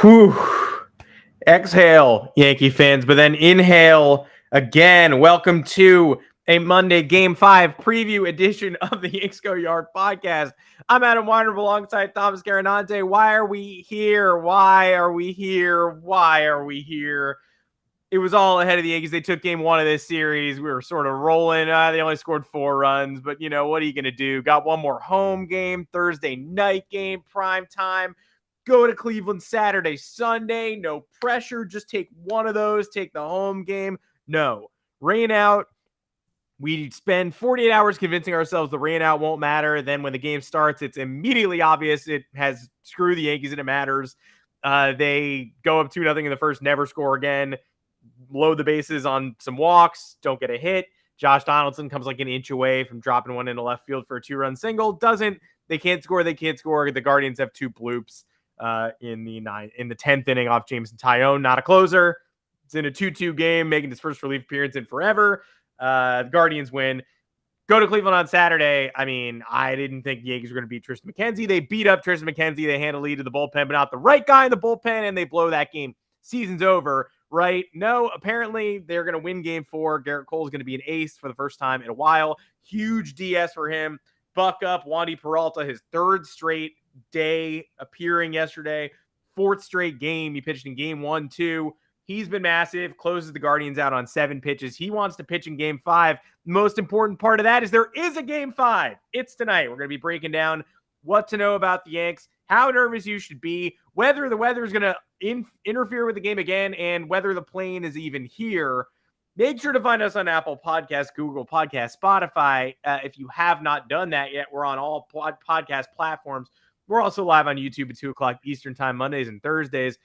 Whew. Exhale, Yankee fans, but then inhale again. Welcome to a Monday Game 5 preview edition of the Yanks Go Yard podcast. I'm Adam Weiner alongside Thomas Garinante. Why are we here? Why are we here? Why are we here? It was all ahead of the Yankees. They took game 1 of this series. We were sort of rolling. They only scored 4 runs, but you know, what are you going to do? Got one more home game, Thursday night game, prime time. Go to Cleveland Saturday, Sunday. No pressure. Just take one of those. Take the home game. No. Rain out. We spend 48 hours convincing ourselves the rain out won't matter. Then when the game starts, it's immediately obvious it has screwed the Yankees and it matters. They go up 2-0 in the first, never score again. Load the bases on some walks. Don't get a hit. Josh Donaldson comes like an inch away from dropping one into left field for a 2-run single. Doesn't. They can't score. They can't score. The Guardians have 2 bloops. In the 10th inning off Jameson Tyone, not a closer. It's in a 2-2 game, making his first relief appearance in forever. The Guardians win. Go to Cleveland on Saturday. I mean, I didn't think the Yankees were going to beat Tristan McKenzie. They beat up Tristan McKenzie. They hand a lead to the bullpen, but not the right guy in the bullpen, and they blow that game. Season's over, right? No, apparently they're going to win game 4. Gerrit Cole is going to be an ace for the first time in a while. Huge DS for him. Buck up Wandy Peralta, his 3rd straight day appearing yesterday, 4th straight game. He pitched in game 1, 2. He's been massive, closes the Guardians out on 7 pitches. He wants to pitch in game 5. The most important part of that is there is a game 5. It's tonight. We're going to be breaking down what to know about the Yanks, how nervous you should be, whether the weather is going to interfere with the game again, and whether the plane is even here. Make sure to find us on Apple Podcasts, Google Podcasts, Spotify. If you have not done that yet, we're on all podcast platforms. We're also live on YouTube at 2 o'clock Eastern time, Mondays and Thursdays.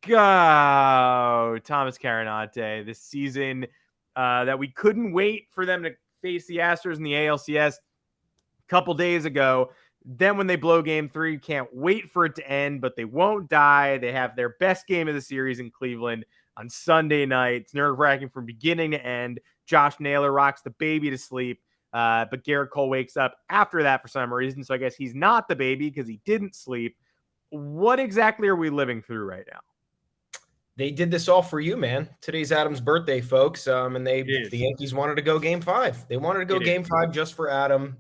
Go, Thomas Garinante. This season that we couldn't wait for them to face the Astros in the ALCS a couple days ago. Then when they blow game 3, can't wait for it to end, but they won't die. They have their best game of the series in Cleveland on Sunday night. It's nerve-wracking from beginning to end. Josh Naylor rocks the baby to sleep. But Gerrit Cole wakes up after that for some reason. So I guess he's not the baby because he didn't sleep. What exactly are we living through right now? They did this all for you, man. Today's Adam's birthday, folks. And the Yankees wanted to go game 5. They wanted to go game 5 just for Adam.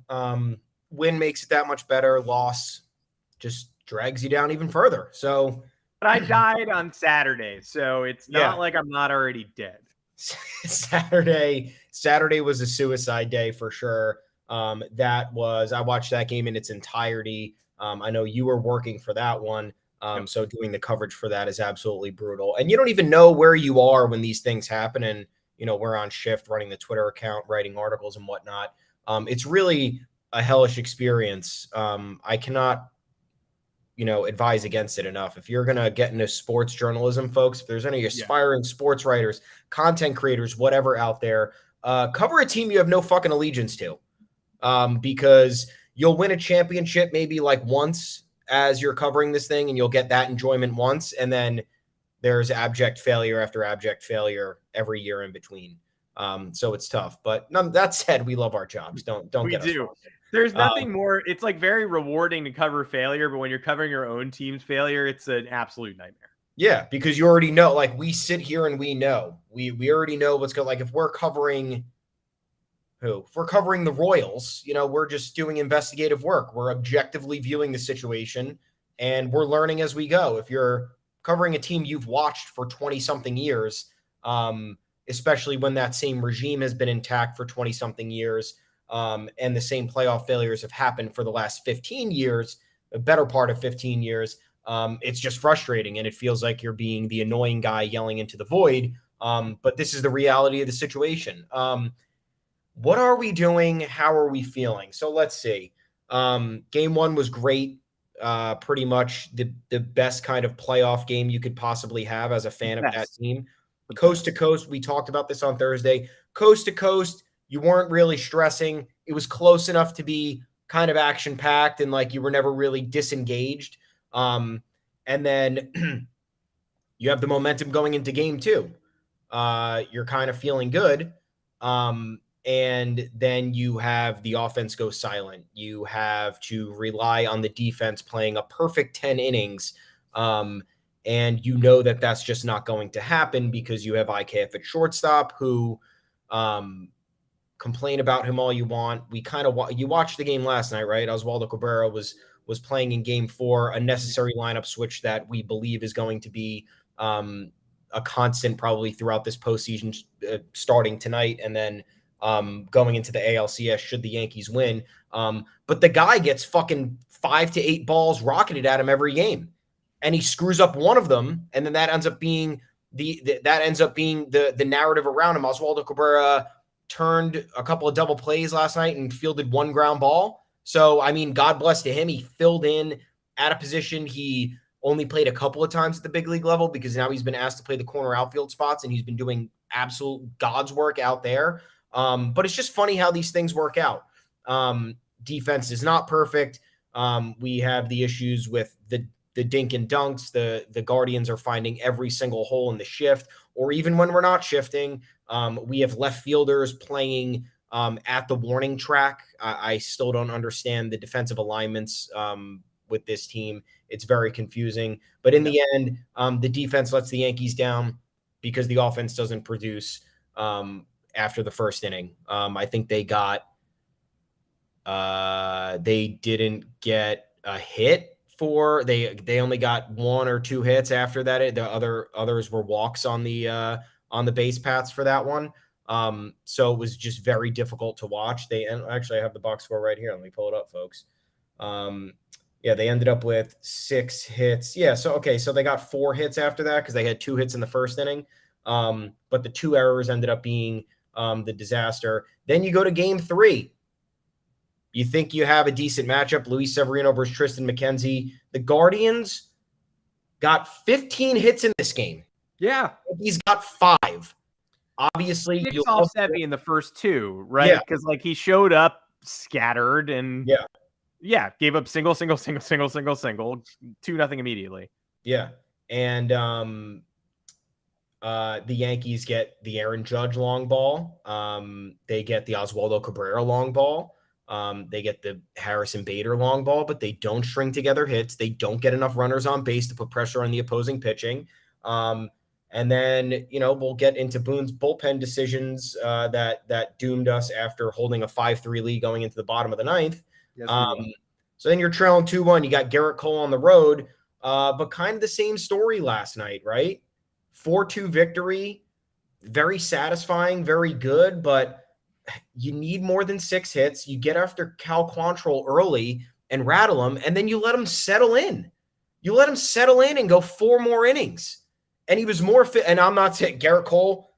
Win makes it that much better. Loss just drags you down even further. So, but I died on Saturday, so it's not like I'm not already dead. Saturday was a suicide day for sure. I watched that game in its entirety. I know you were working for that one. So doing the coverage for that is absolutely brutal. And you don't even know where you are when these things happen. And, you know, we're on shift running the Twitter account, writing articles and whatnot. It's really a hellish experience. I cannot, advise against it enough. If you're going to get into sports journalism, folks, if there's any aspiring sports writers, content creators, whatever out there, cover a team you have no fucking allegiance to, because you'll win a championship maybe like once as you're covering this thing, and you'll get that enjoyment once. And then there's abject failure after abject failure every year in between. So it's tough, but that said, we love our jobs. Don't get us wrong. There's nothing more. It's like very rewarding to cover failure, but when you're covering your own team's failure, it's an absolute nightmare. Yeah, because you already know, like we sit here and we know, we already know what's going. Like if we're covering the Royals, we're just doing investigative work. We're objectively viewing the situation and we're learning as we go. If you're covering a team you've watched for 20 something years, especially when that same regime has been intact for 20 something years, and the same playoff failures have happened for the last 15 years, a better part of 15 years. It's just frustrating. And it feels like you're being the annoying guy yelling into the void. But this is the reality of the situation. What are we doing? How are we feeling? So let's see. Game 1 was great. Pretty much the best kind of playoff game you could possibly have as a fan of that team. Coast to coast. We talked about this on Thursday. Coast to coast. You weren't really stressing. It was close enough to be kind of action packed and like you were never really disengaged. And then you have the momentum going into game 2. You're kind of feeling good. And then you have the offense go silent. You have to rely on the defense playing a perfect 10 innings. And you know that that's just not going to happen because you have IKF at shortstop who complain about him all you want. We kind of you watched the game last night, right? Oswaldo Cabrera was playing in game 4, a necessary lineup switch that we believe is going to be a constant probably throughout this postseason, starting tonight and then going into the ALCS should the Yankees win. But the guy gets fucking 5 to 8 balls rocketed at him every game, and he screws up one of them, and then that ends up being the narrative around him. Oswaldo Cabrera turned a couple of double plays last night and fielded one ground ball. So, I mean, God bless to him. He filled in at a position he only played a couple of times at the big league level because now he's been asked to play the corner outfield spots, and he's been doing absolute God's work out there. But it's just funny how these things work out. Defense is not perfect. We have the issues with the dink and dunks. The Guardians are finding every single hole in the shift, or even when we're not shifting. We have left fielders playing at the warning track. I still don't understand the defensive alignments with this team. It's very confusing. But in the end, the defense lets the Yankees down because the offense doesn't produce after the first inning. I think they didn't get a hit for they only got 1 or 2 hits after that. The others were walks on the base paths for that one. So it was just very difficult to watch. And actually I have the box score right here. Let me pull it up, folks. They ended up with 6 hits. Yeah. So they got 4 hits after that because they had 2 hits in the first inning. But the 2 errors ended up being the disaster. Then you go to game 3. You think you have a decent matchup, Luis Severino versus Tristan McKenzie. The Guardians got 15 hits in this game. Yeah. He's got 5. Obviously, 6 off Sevy in the first 2, right? Because he showed up scattered and gave up single, 2-0 immediately. Yeah. And the Yankees get the Aaron Judge long ball. They get the Oswaldo Cabrera long ball. They get the Harrison Vader long ball, but they don't string together hits. They don't get enough runners on base to put pressure on the opposing pitching. And then, we'll get into Boone's bullpen decisions that doomed us after holding a 5-3 lead going into the bottom of the 9th. Yes, so then you're trailing 2-1. You got Gerrit Cole on the road, but kind of the same story last night, right? 4-2 victory, very satisfying, very good, but you need more than 6 hits. You get after Cal Quantrill early and rattle him, and then you let him settle in. You let him settle in and go 4 more innings. And he was more fit. And I'm not saying Gerrit Cole,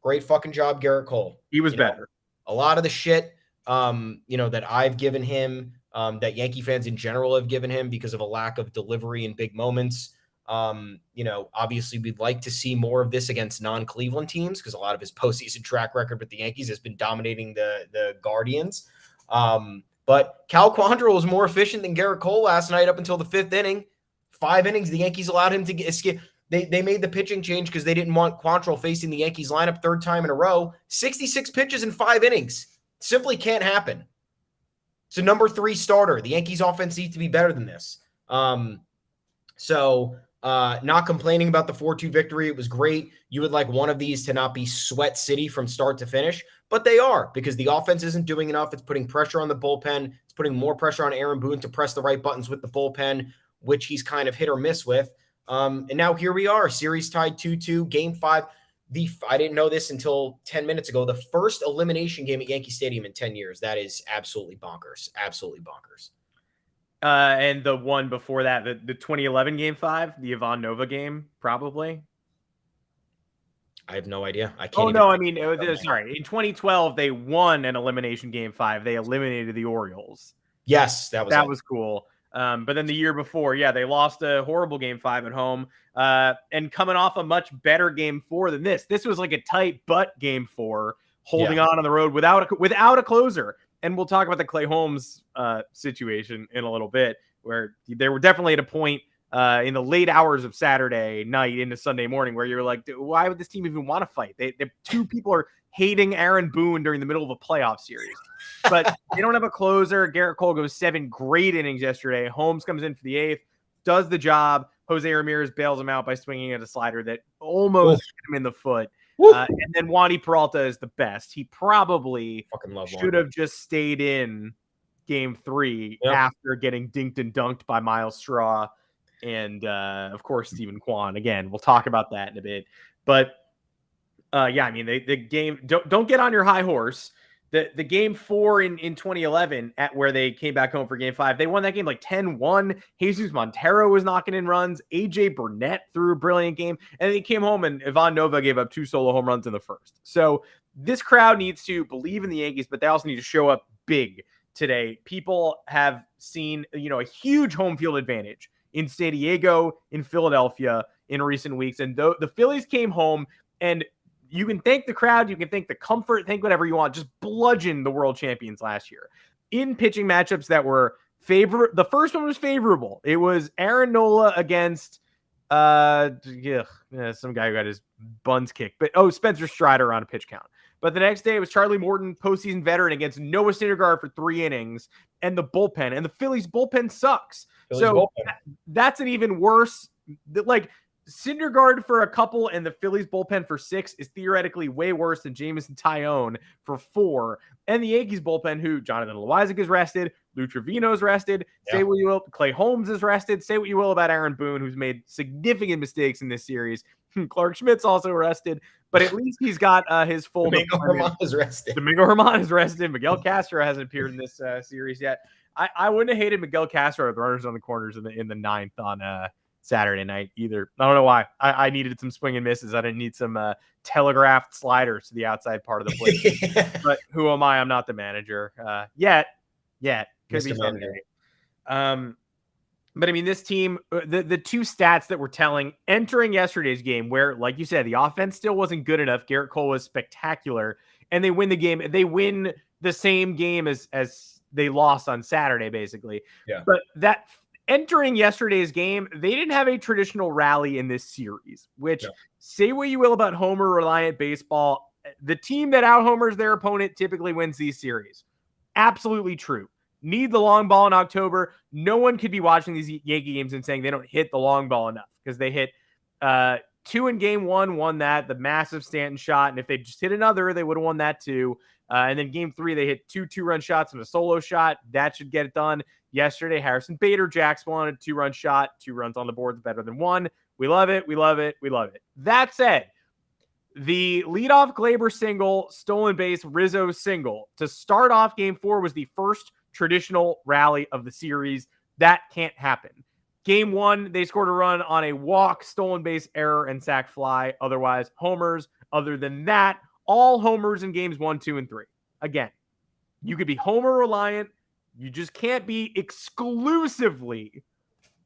great fucking job, Gerrit Cole. He was better. A lot of the shit, that I've given him, that Yankee fans in general have given him because of a lack of delivery in big moments. Obviously we'd like to see more of this against non-Cleveland teams because a lot of his postseason track record with the Yankees has been dominating the Guardians. But Cal Quantrill was more efficient than Gerrit Cole last night up until the 5th inning. 5 innings, the Yankees allowed him to escape. They made the pitching change because they didn't want Quantrill facing the Yankees lineup 3rd time in a row. 66 pitches in 5 innings. Simply can't happen. It's a number 3 starter. The Yankees offense needs to be better than this. Not complaining about the 4-2 victory. It was great. You would like one of these to not be sweat city from start to finish, but they are because the offense isn't doing enough. It's putting pressure on the bullpen. It's putting more pressure on Aaron Boone to press the right buttons with the bullpen, which he's kind of hit or miss with. And now here we are, series tied 2-2, game 5. I didn't know this until 10 minutes ago. The first elimination game at Yankee Stadium in 10 years. That is absolutely bonkers. Absolutely bonkers. And the one before that, the 2011 game 5, the Ivan Nova game, probably. I have no idea. I can't. Oh, no, I mean, sorry. In 2012, they won an elimination game 5. They eliminated the Orioles. Yes, that was cool. But then the year before, they lost a horrible game 5 at home. And coming off a much better game 4 than this. This was like a tight butt game 4, holding on the road without a closer. And we'll talk about the Clay Holmes situation in a little bit, where they were definitely at a point in the late hours of Saturday night into Sunday morning where you're like, why would this team even want to fight? They 2 people are hating Aaron Boone during the middle of a playoff series. But they don't have a closer. Gerrit Cole goes 7 great innings yesterday. Holmes comes in for the 8th, does the job. Jose Ramirez bails him out by swinging at a slider that almost hit him in the foot. And then Wandy Peralta is the best. He probably should have just stayed in game 3 after getting dinked and dunked by Miles Straw and, of course, Stephen Kwan. Again, we'll talk about that in a bit. But, yeah, I mean, the game – don't get on your high horse. The game 4 in 2011 at where they came back home for game 5, they won that game like 10-1. Jesus Montero was knocking in runs. AJ Burnett threw a brilliant game. And they came home and Ivan Nova gave up 2 solo home runs in the first. So this crowd needs to believe in the Yankees, but they also need to show up big today. People have seen, a huge home field advantage in San Diego, in Philadelphia in recent weeks. And the Phillies came home and you can thank the crowd, you can thank the comfort, think whatever you want, just bludgeon the world champions last year in pitching matchups that were favorable. The first one was favorable. It was Aaron Nola against some guy who got his buns kicked, but Spencer Strider on a pitch count. But the next day it was Charlie Morton, postseason veteran, against Noah Syndergaard for 3 innings, and the bullpen. And the Phillies bullpen sucks. That's an even worse. Syndergaard for a couple and the Phillies bullpen for 6 is theoretically way worse than Jameson Taillon for 4. And the Yankees bullpen, who Jonathan Loáisiga is rested, Lou Trevino is rested. Say what you will, Clay Holmes is rested. Say what you will about Aaron Boone, who's made significant mistakes in this series. Clark Schmidt's also rested, but at least he's got his full. Domingo Germán is rested. Domingo Germán is rested. Miguel Castro hasn't appeared in this series yet. I wouldn't have hated Miguel Castro with runners on the corners in the 9th on Saturday night either. I don't know why. I needed some swing and misses. I didn't need some telegraphed sliders to the outside part of the plate. But who am I? I'm not the manager yet. Could be someday. But I mean, this team, the 2 stats that we're telling entering yesterday's game, where, like you said, the offense still wasn't good enough. Gerrit Cole was spectacular, and they win the game. They win the same game as they lost on Saturday, basically. Yeah. But that entering yesterday's game, they didn't have a traditional rally in this series, which say what you will about homer-reliant baseball, the team that out-homers their opponent typically wins these series. Absolutely true. Need the long ball in October. No one could be watching these Yankee games and saying they don't hit the long ball enough, because they hit 2 in game 1, won that, the massive Stanton shot. And if they just hit another, they would have won that too. And then game 3, they hit 2 2-run shots and a solo shot. That should get it done. Yesterday, Harrison Bader jacks one, a 2-run shot, 2 runs on the board is better than 1. We love it. We love it. We love it. That said, the leadoff Glaber single, stolen base Rizzo single to start off game 4 was the first traditional rally of the series. That can't happen. Game 1, they scored a run on a walk, stolen base error, and sac fly. Otherwise, homers. Other than that, all homers in games 1, 2, and 3. Again, you could be homer reliant. You just can't be exclusively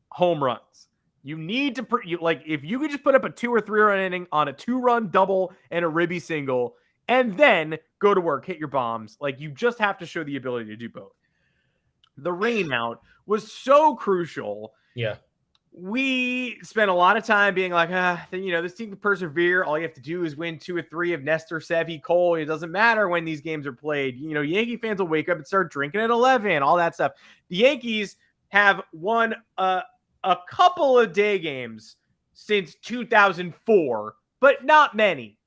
home runs. You need to, if you could just put up a 2 or 3 run inning on a 2-run double and a ribby single, and then go to work, hit your bombs. You just have to show the ability to do both. The rain out was so crucial. Yeah. We spent a lot of time being like, this team can persevere. All you have to do is win 2 or 3 of Nestor, Sevy, Cole. It doesn't matter when these games are played. Yankee fans will wake up and start drinking at 11, all that stuff. The Yankees have won a couple of day games since 2004, but not many.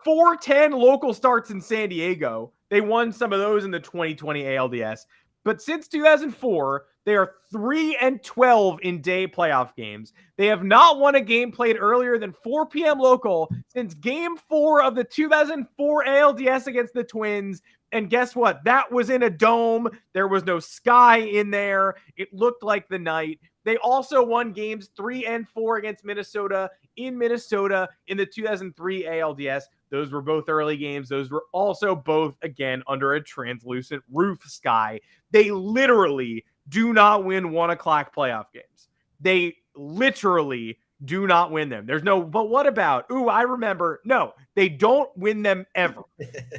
4-10 local starts in San Diego. They won some of those in the 2020 ALDS. But since 2004, they are 3-12 in day playoff games. They have not won a game played earlier than 4 p.m. local since game 4 of the 2004 ALDS against the Twins. And guess what? That was in a dome. There was no sky in there. It looked like the night. They also won games 3 and 4 against Minnesota in the 2003 ALDS. Those were both early games. Those were also both, again, under a translucent roof sky. They literally do not win 1 o'clock playoff games. They literally do not win them. There's no, but what about, I remember. No, they don't win them ever.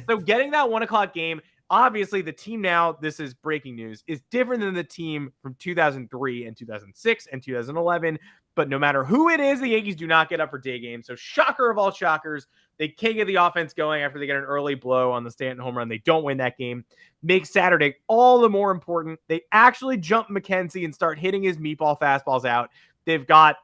So getting that 1 o'clock game, Obviously, the team now, this is breaking news, is different than the team from 2003 and 2006 and 2011. But no matter who it is, the Yankees do not get up for day games. So shocker of all shockers, they can't get the offense going after they get an early blow on the Stanton home run. They don't win that game. Makes Saturday all the more important. They actually jump McKenzie and start hitting his meatball fastballs out. They've got,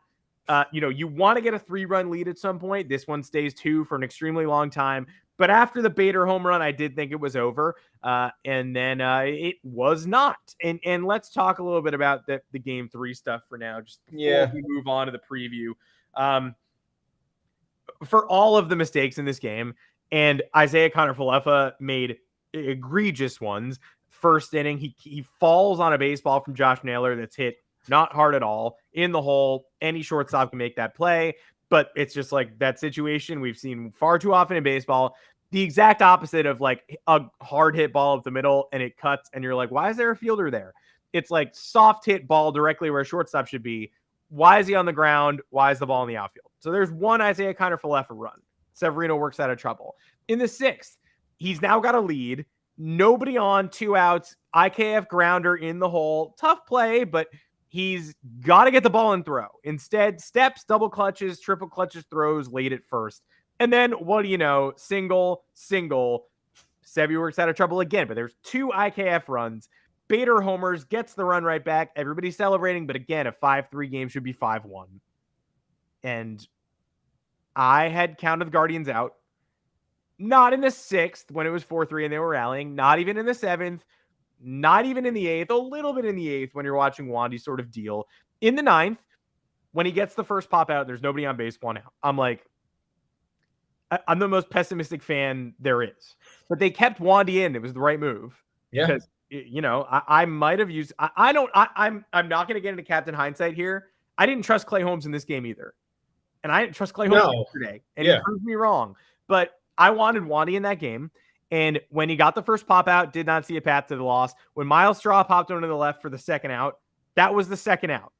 you want to get a 3-run lead at some point. This one stays 2 for an extremely long time. But after the Vader home run, I did think it was over. And then it was not. And let's talk a little bit about the game 3 stuff for now, just before we move on to the preview. For all of the mistakes in this game, and Isaiah Kiner-Falefa made egregious ones. First inning, he falls on a baseball from Josh Naylor that's hit not hard at all in the hole. Any shortstop can make that play, but it's just like that situation we've seen far too often in baseball. The exact opposite of like a hard hit ball up the middle and it cuts and you're like, why is there a fielder there? It's like soft hit ball directly where a shortstop should be. Why is he on the ground? Why is the ball in the outfield? So there's one Isaiah Kiner-Falefa run. Severino works out of trouble. In the 6th, he's now got a lead. Nobody on, 2 outs. IKF grounder in the hole. Tough play, but he's got to get the ball and throw. Instead, steps, double clutches, triple clutches, throws late at first. And then, what do you know? Single. Sevy works out of trouble again, but there's 2 IKF runs. Vader homers, gets the run right back. Everybody's celebrating, but again, a 5-3 game should be 5-1. And I had counted the Guardians out. Not in the 6th when it was 4-3 and they were rallying. Not even in the 7th. Not even in the 8th. A little bit in the 8th when you're watching Wandy sort of deal. In the 9th, when he gets the first pop out, there's nobody on base, 1 out. I'm like, I'm the most pessimistic fan there is. But they kept Wandy in. It was the right move. Yeah. Because, I might have used... I'm not going to get into captain hindsight here. I didn't trust Clay Holmes in this game either. And I didn't trust Clay Holmes yesterday. And he proved me wrong. But I wanted Wandy in that game. And when he got the first pop out, did not see a path to the loss. When Miles Straw popped onto the left for the second out, that was the second out.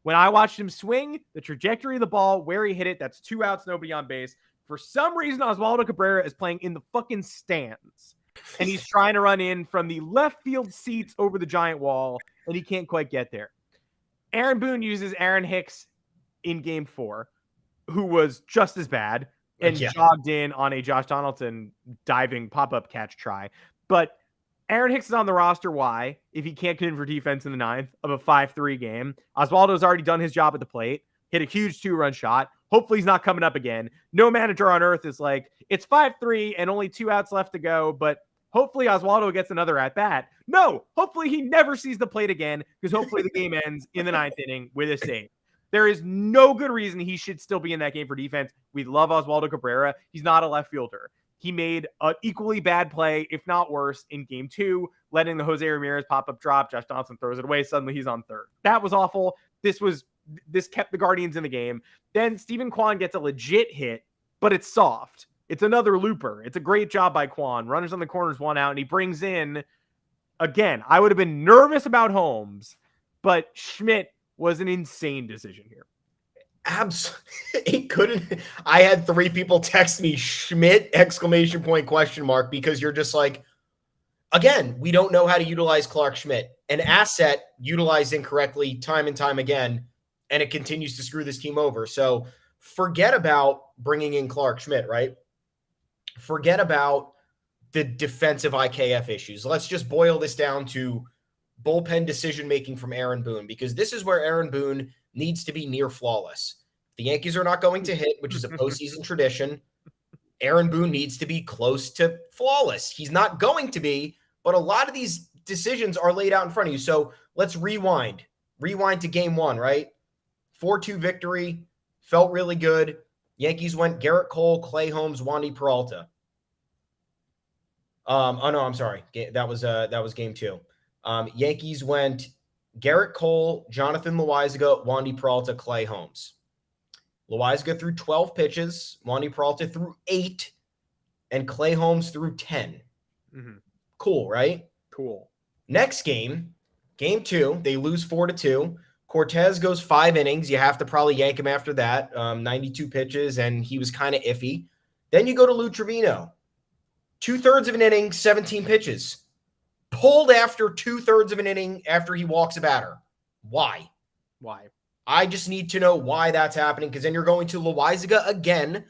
When I watched him swing, the trajectory of the ball, where he hit it, that's 2 outs, nobody on base. For some reason, Oswaldo Cabrera is playing in the fucking stands. And he's trying to run in from the left field seats over the giant wall, and he can't quite get there. Aaron Boone uses Aaron Hicks in game 4, who was just as bad, and jogged in on a Josh Donaldson diving pop-up catch try. But Aaron Hicks is on the roster. Why? If he can't get in for defense in the 9th of a 5-3 game. Oswaldo's already done his job at the plate, hit a huge 2-run shot. Hopefully he's not coming up again. No manager on earth is like, it's 5-3 and only 2 outs left to go, but hopefully Oswaldo gets another at-bat. No, hopefully he never sees the plate again, because hopefully the game ends in the 9th inning with a save. There is no good reason he should still be in that game for defense. We love Oswaldo Cabrera. He's not a left fielder. He made an equally bad play, if not worse, in game 2, letting the Jose Ramirez pop-up drop. Josh Donaldson throws it away. Suddenly he's on third. That was awful. This kept the Guardians in the game. Then Steven Kwan gets a legit hit, but it's soft. It's another looper. It's a great job by Kwan. Runners on the corners, 1 out, and he brings in, again, I would have been nervous about Holmes, but Schmidt was an insane decision here. It couldn't. I had 3 people text me Schmidt ! Because you're just like, again, we don't know how to utilize Clark Schmidt, an asset utilized incorrectly time and time again, and it continues to screw this team over. So forget about bringing in Clark Schmidt, right? Forget about the defensive IKF issues. Let's just boil this down to bullpen decision-making from Aaron Boone, because this is where Aaron Boone needs to be near flawless. The Yankees are not going to hit, which is a postseason tradition. Aaron Boone needs to be close to flawless. He's not going to be, but a lot of these decisions are laid out in front of you. So let's rewind. Rewind to game 1, right? 4-2 victory. Felt really good. Yankees went Gerrit Cole, Clay Holmes, Wandy Peralta. I'm sorry. That was game 2. Yankees went Gerrit Cole, Jonathan Loaisiga, Wandy Peralta, Clay Holmes. Loaisiga threw 12 pitches, Wandy Peralta threw 8, and Clay Holmes threw 10. Mm-hmm. Cool, right? Cool. Next game 2, they lose 4-2. Cortez goes 5 innings. You have to probably yank him after that. 92 pitches, and he was kind of iffy. Then you go to Lou Trevino. 2/3 of an inning, 17 pitches. Pulled after 2/3 of an inning after he walks a batter. Why? I just need to know why that's happening, because then you're going to Loaisiga again,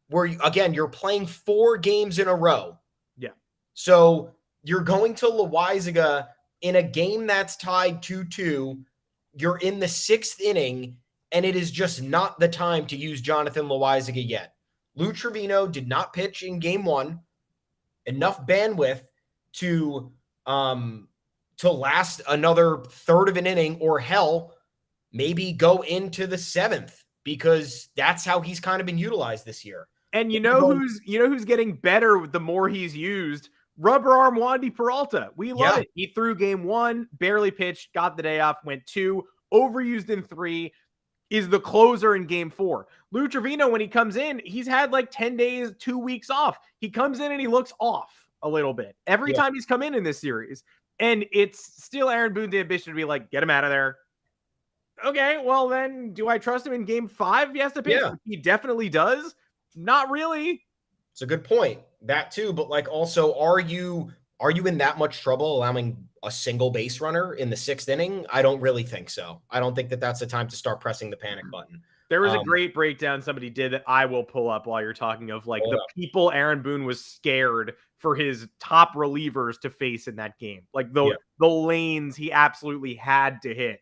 where, you're playing 4 games in a row. Yeah. So you're going to Loaisiga in a game that's tied 2-2. You're in the 6th inning, and it is just not the time to use Jonathan Loaisiga yet. Lou Trivino did not pitch in game 1. Enough bandwidth to last another third of an inning, or hell, maybe go into the 7th, because that's how he's kind of been utilized this year. And who's getting better the more he's used? Rubber arm Wandy Peralta. We love it. He threw game 1, barely pitched, got the day off, went 2, overused in 3, is the closer in game 4. Lou Trivino, when he comes in, he's had like 10 days, 2 weeks off. He comes in and he looks off a little bit every time he's come in this series. And it's still Aaron Boone's ambition to be like, get him out of there. Okay, well then, do I trust him in game 5? He has to pitch. Yeah. He definitely does. Not really. It's a good point. That too, but like, also, are you in that much trouble allowing a single base runner in the 6th inning? I don't really think so. I don't think that that's the time to start pressing the panic button. There was a great breakdown somebody did that I will pull up while you're talking, of like the people Aaron Boone was scared for his top relievers to face in that game. Like the lanes he absolutely had to hit.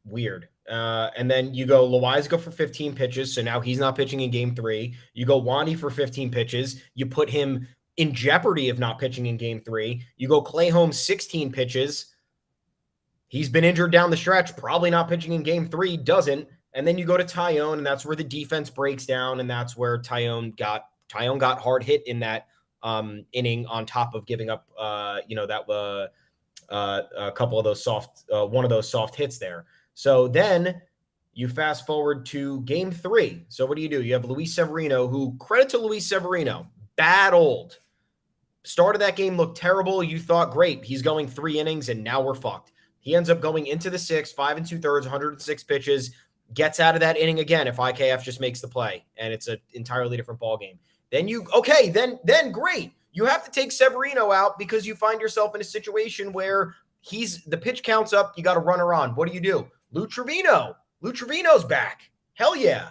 Weird. And then you go Loaisiga for 15 pitches. So now he's not pitching in game 3. You go Wandy for 15 pitches. You put him in jeopardy of not pitching in game 3. You go Clay Holmes 16 pitches. He's been injured down the stretch, probably not pitching in game 3, doesn't. And then you go to Tyone, and that's where the defense breaks down, and that's where Tyone got hard hit in that inning, on top of giving up a couple of those one of those soft hits there. So then you fast forward to game 3. So what do? You have Luis Severino, who, credit to Luis Severino, battled. Start of that game looked terrible. You thought, great, he's going 3 innings, and now we're fucked. He ends up going into the 6th, 5 2/3, 106 pitches, gets out of that inning again if IKF just makes the play, and it's an entirely different ball game. Then then great. You have to take Severino out because you find yourself in a situation where the pitch counts up, you got a runner on. What do? Lou Trivino's back. Hell yeah.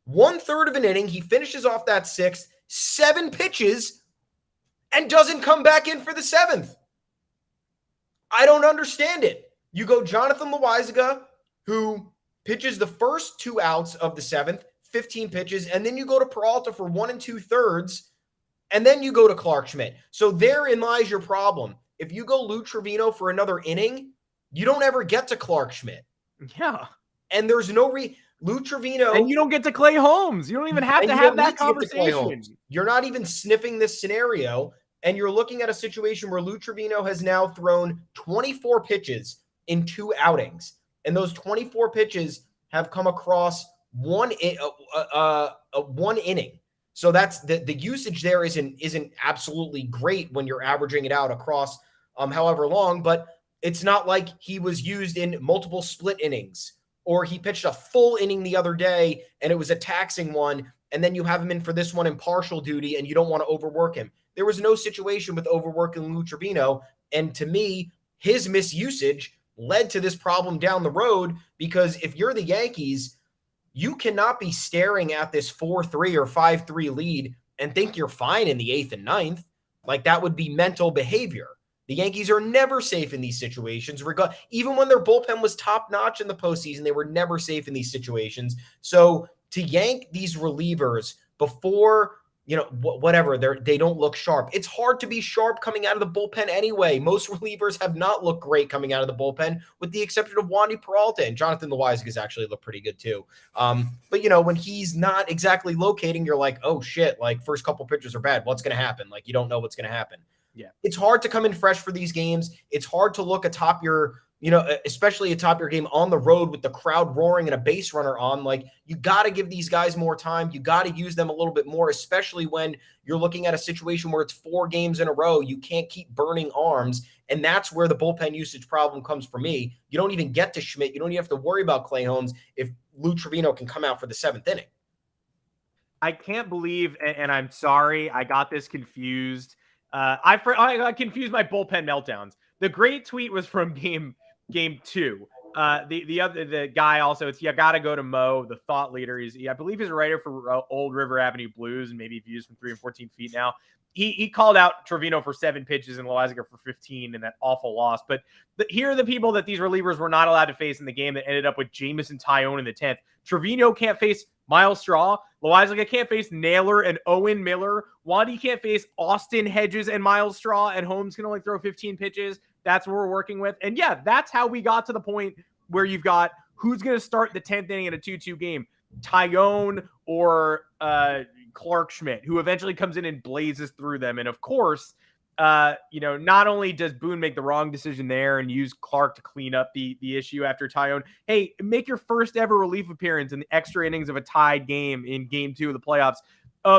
1/3 of an inning, he finishes off that 6th, 7 pitches, and doesn't come back in for the 7th. I don't understand it. You go Jonathan Loaisiga, who pitches the first 2 outs of the 7th, 15 pitches, and then you go to Peralta for 1 2/3, and then you go to Clark Schmidt. So therein lies your problem. If you go Lou Trivino for another inning, you don't ever get to Clark Schmidt. Yeah. And there's no Lou Trivino. And you don't get to Clay Holmes. You don't even have to have that conversation. You're not even sniffing this scenario, and you're looking at a situation where Lou Trivino has now thrown 24 pitches in 2 outings. And those 24 pitches have come across one inning. So that's the usage there isn't absolutely great when you're averaging it out across however long, but it's not like he was used in multiple split innings, or he pitched a full inning the other day and it was a taxing one, and then you have him in for this one in partial duty and you don't want to overwork him. There was no situation with overworking Lou Trivino, and to me, his misusage led to this problem down the road, because if you're the Yankees, you cannot be staring at this 4-3 or 5-3 lead and think you're fine in the 8th and 9th. Like, that would be mental behavior. The Yankees are never safe in these situations. Even when their bullpen was top-notch in the postseason, they were never safe in these situations. So to yank these relievers before, whatever, they don't look sharp. It's hard to be sharp coming out of the bullpen anyway. Most relievers have not looked great coming out of the bullpen, with the exception of Wandy Peralta, and Jonathan Loaisiga's actually looked pretty good too. But when he's not exactly locating, you're like, oh shit, like, first couple pitches are bad. What's going to happen? Like, you don't know what's going to happen. Yeah. It's hard to come in fresh for these games. It's hard to look atop your, especially atop your game on the road with the crowd roaring and a base runner on. Like, you got to give these guys more time. You got to use them a little bit more, especially when you're looking at a situation where it's 4 games in a row. You can't keep burning arms. And that's where the bullpen usage problem comes for me. You don't even get to Schmidt. You don't even have to worry about Clay Holmes if Lou Trivino can come out for the 7th inning. I can't believe, and I'm sorry, I got this confused. I got confused my bullpen meltdowns. The great tweet was from game 2. The guy also, it's you got to go to Mo, the thought leader. I believe he's a writer for Old River Avenue Blues and maybe views from 3 and 14 feet now. He called out Trevino for 7 pitches and Loizaga for 15 in that awful loss. But here are the people that these relievers were not allowed to face in the game that ended up with Jamison Tyone in the 10th. Trevino can't face Miles Straw. Loizaga can't face Naylor and Owen Miller. Wandy can't face Austin Hedges and Miles Straw, and Holmes can only throw 15 pitches. That's what we're working with. And yeah, that's how we got to the point where you've got who's going to start the 10th inning in a 2-2 game, Tyone or Clark Schmidt, who eventually comes in and blazes through them. And of course, not only does Boone make the wrong decision there and use Clark to clean up the issue after Tyone, hey, make your first ever relief appearance in the extra innings of a tied game in game 2 of the playoffs.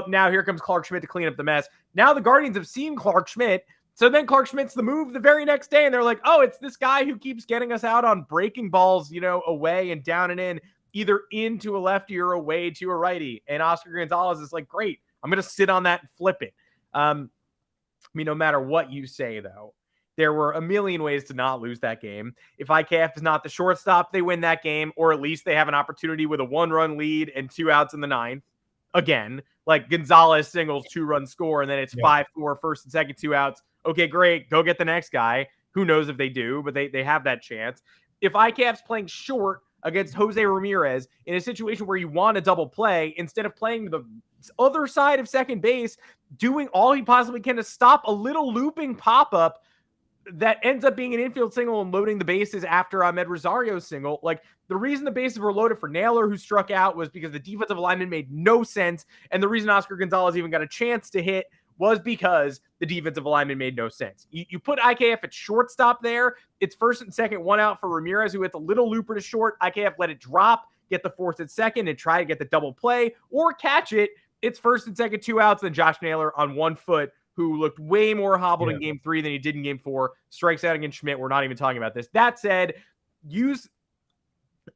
Now here comes Clark Schmidt to clean up the mess. Now the Guardians have seen Clark Schmidt. So then Clark Schmidt's the move the very next day. And they're like, oh, it's this guy who keeps getting us out on breaking balls, away and down and in, either into a lefty or away to a righty. And Oscar Gonzalez is like, great, I'm going to sit on that and flip it. No matter what you say, though, there were a million ways to not lose that game. If IKF is not the shortstop, they win that game, or at least they have an opportunity with a 1-run lead and 2 outs in the 9th. Again, like Gonzalez singles, 2-run score, and then it's 5-4, first and second, 2 outs. Okay, great. Go get the next guy. Who knows if they do, but they have that chance. If IKF's playing short against Jose Ramirez in a situation where you want a double play, instead of playing the other side of second base, doing all he possibly can to stop a little looping pop-up that ends up being an infield single and loading the bases after Ahmed Rosario's single. Like, the reason the bases were loaded for Naylor, who struck out, was because the defensive alignment made no sense. And the reason Oscar Gonzalez even got a chance to hit was because the defensive alignment made no sense. You put IKF at shortstop there. It's first and second, 1 out for Ramirez, who hits a little looper to short. IKF let it drop, get the fourth at second, and try to get the double play or catch it. It's first and second, 2 outs, then Josh Naylor on 1 foot, who looked way more hobbled in game 3 than he did in game 4, strikes out against Schmidt. We're not even talking about this. That said,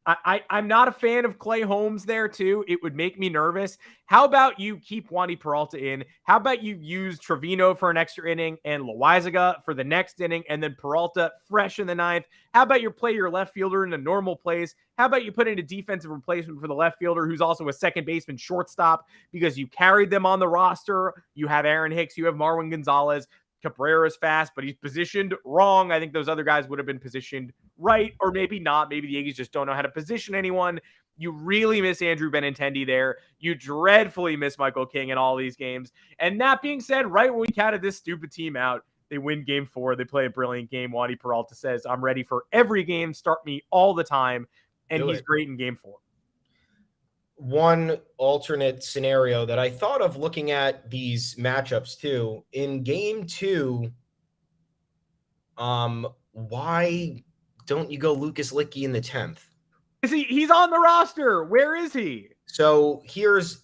I'm not a fan of Clay Holmes there, too. It would make me nervous. How about you keep Wandy Peralta in? How about you use Trevino for an extra inning and Loizaga for the next inning, and then Peralta fresh in the 9th? How about you play your left fielder in a normal place? How about you put in a defensive replacement for the left fielder who's also a second baseman shortstop, because you carried them on the roster? You have Aaron Hicks, you have Marwin Gonzalez. Cabrera's fast, but he's positioned wrong. I think those other guys would have been positioned right, or maybe not. Maybe the Yankees just don't know how to position anyone. You really miss Andrew Benintendi there. You dreadfully miss Michael King in all these games. And that being said, right when we counted this stupid team out, they win game 4. They play a brilliant game. Wandy Peralta says, I'm ready for every game. Start me all the time. And he's great in game 4. One alternate scenario that I thought of looking at these matchups too, in game 2, why don't you go Lucas Licky in the 10th? He's on the roster. Where is he? So here's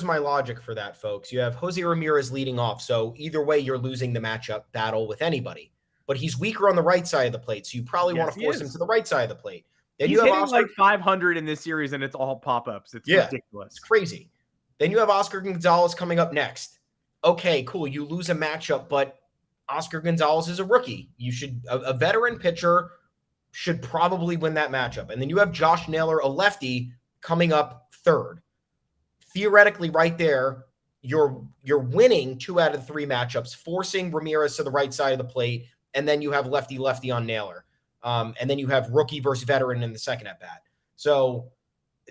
my logic for that, folks. You have Jose Ramirez leading off. So either way, you're losing the matchup battle with anybody, but he's weaker on the right side of the plate. So you probably want to force him to the right side of the plate. Then he's hitting like 500 in this series, and it's all pop-ups. It's ridiculous. It's crazy. Then you have Oscar Gonzalez coming up next. Okay, cool. You lose a matchup, but Oscar Gonzalez is a rookie. You should a veteran pitcher should probably win that matchup. And then you have Josh Naylor, a lefty, coming up third. Theoretically, right there, you're winning 2 out of the 3 matchups, forcing Ramirez to the right side of the plate, and then you have lefty on Naylor. And then you have rookie versus veteran in the second at bat. So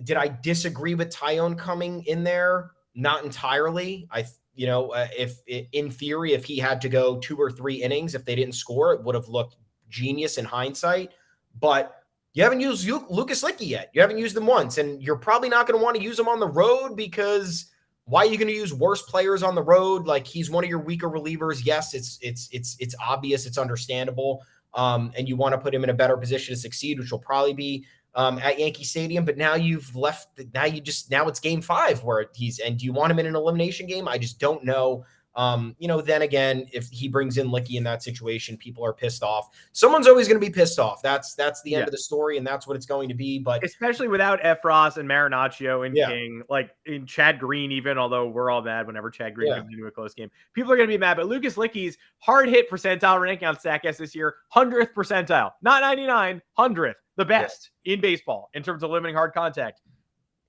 did I disagree with Tyone coming in there? Not entirely. If in theory, if he had to go 2 or 3 innings, if they didn't score, it would have looked genius in hindsight. But you haven't used Lucas Licky yet. You haven't used him once, and you're probably not going to want to use him on the road, because why are you going to use worse players on the road? Like, he's one of your weaker relievers. Yes, it's obvious, it's understandable. And you want to put him in a better position to succeed, which will probably be at Yankee Stadium. But now now it's game 5 where and do you want him in an elimination game? I just don't know. Then again, if he brings in Licky in that situation, people are pissed off. Someone's always going to be pissed off. That's the end of the story, and that's what it's going to be. But especially without Efros and Marinaccio and Yeah. King, like in Chad Green, even although we're all mad whenever Chad Green Yeah. comes into a close game, people are going to be mad. But Lucas Licky's hard hit percentile ranking on Statcast this year, 100th percentile, not 99, 100th, the best in baseball in terms of limiting hard contact.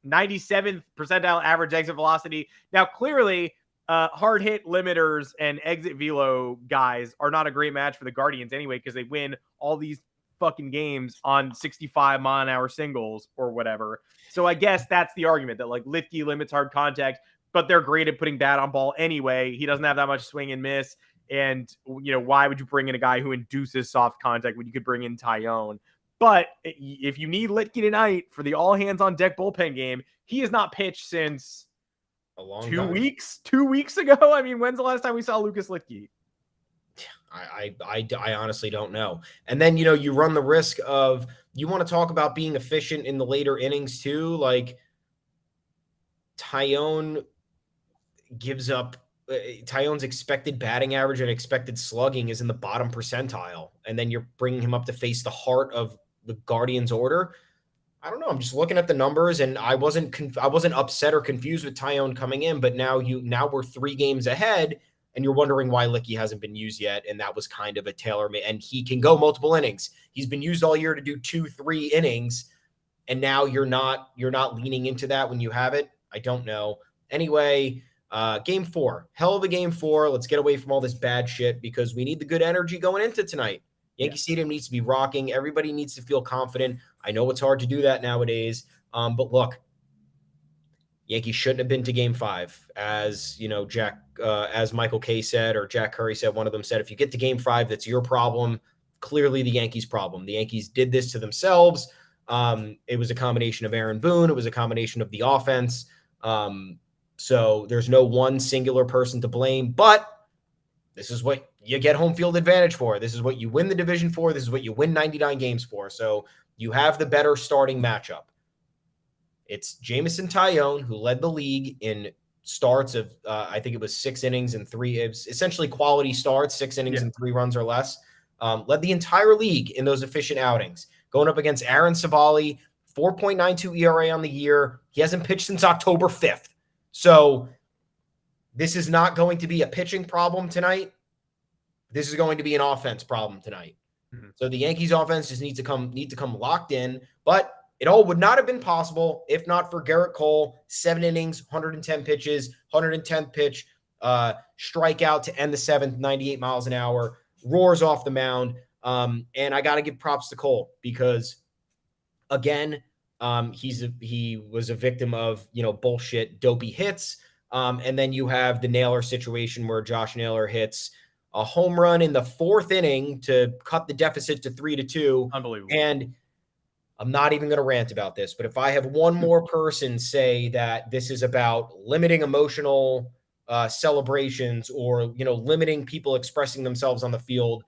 97th percentile average exit velocity. Now, clearly, hard hit limiters and exit velo guys are not a great match for the Guardians anyway, because they win all these fucking games on 65 mile an hour singles or whatever. So I guess that's the argument, that like Licky limits hard contact, but they're great at putting bat on ball anyway. He doesn't have that much swing and miss. And, why would you bring in a guy who induces soft contact when you could bring in Tyone? But if you need Licky tonight for the all hands on deck bullpen game, he has not pitched since a long 2 time. weeks. 2 weeks ago. I mean, when's the last time we saw Lucas Licky? I honestly don't know. And then, you run the risk of, you want to talk about being efficient in the later innings too. Like Tyone gives up, Tyone's expected batting average and expected slugging is in the bottom percentile. And then you're bringing him up to face the heart of the Guardians order. I don't know. I'm just looking at the numbers, and I wasn't upset or confused with Tyone coming in, but now we're 3 games ahead, and you're wondering why Licky hasn't been used yet. And that was kind of a tailor-made, and he can go multiple innings. He's been used all year to do 2-3 innings, and now you're not leaning into that when you have it. I don't know. Anyway, game 4, hell of a game 4. Let's get away from all this bad shit because we need the good energy going into tonight. Yankee Stadium needs to be rocking. Everybody needs to feel confident. I know it's hard to do that nowadays. But look, Yankees shouldn't have been to game 5. As as Michael Kay said, or Jack Curry said, one of them said, if you get to game 5, that's your problem. Clearly the Yankees' problem. The Yankees did this to themselves. It was a combination of Aaron Boone. It was a combination of the offense. So there's no one singular person to blame, but this is what you get home field advantage for. This is what you win the division for. This is what you win 99 games for. So you have the better starting matchup. It's Jameson Tyone, who led the league in starts of, I think it was 6 innings and 3, essentially quality starts, 6 innings and 3 runs or less. Led the entire league in those efficient outings. Going up against Aaron Savali, 4.92 ERA on the year. He hasn't pitched since October 5th. So this is not going to be a pitching problem tonight. This is going to be an offense problem tonight. Mm-hmm. So the Yankees offense just need to come locked in, but it all would not have been possible if not for Gerrit Cole, 7 innings, 110 pitches, 110th pitch, strikeout to end the 7th, 98 miles an hour, roars off the mound. And I got to give props to Cole because again, he was a victim of, bullshit, dopey hits. And then you have the Naylor situation where Josh Naylor hits a home run in the 4th inning to cut the deficit to 3-2. Unbelievable. And I'm not even going to rant about this, but if I have one more person say that this is about limiting emotional celebrations or, limiting people expressing themselves on the field,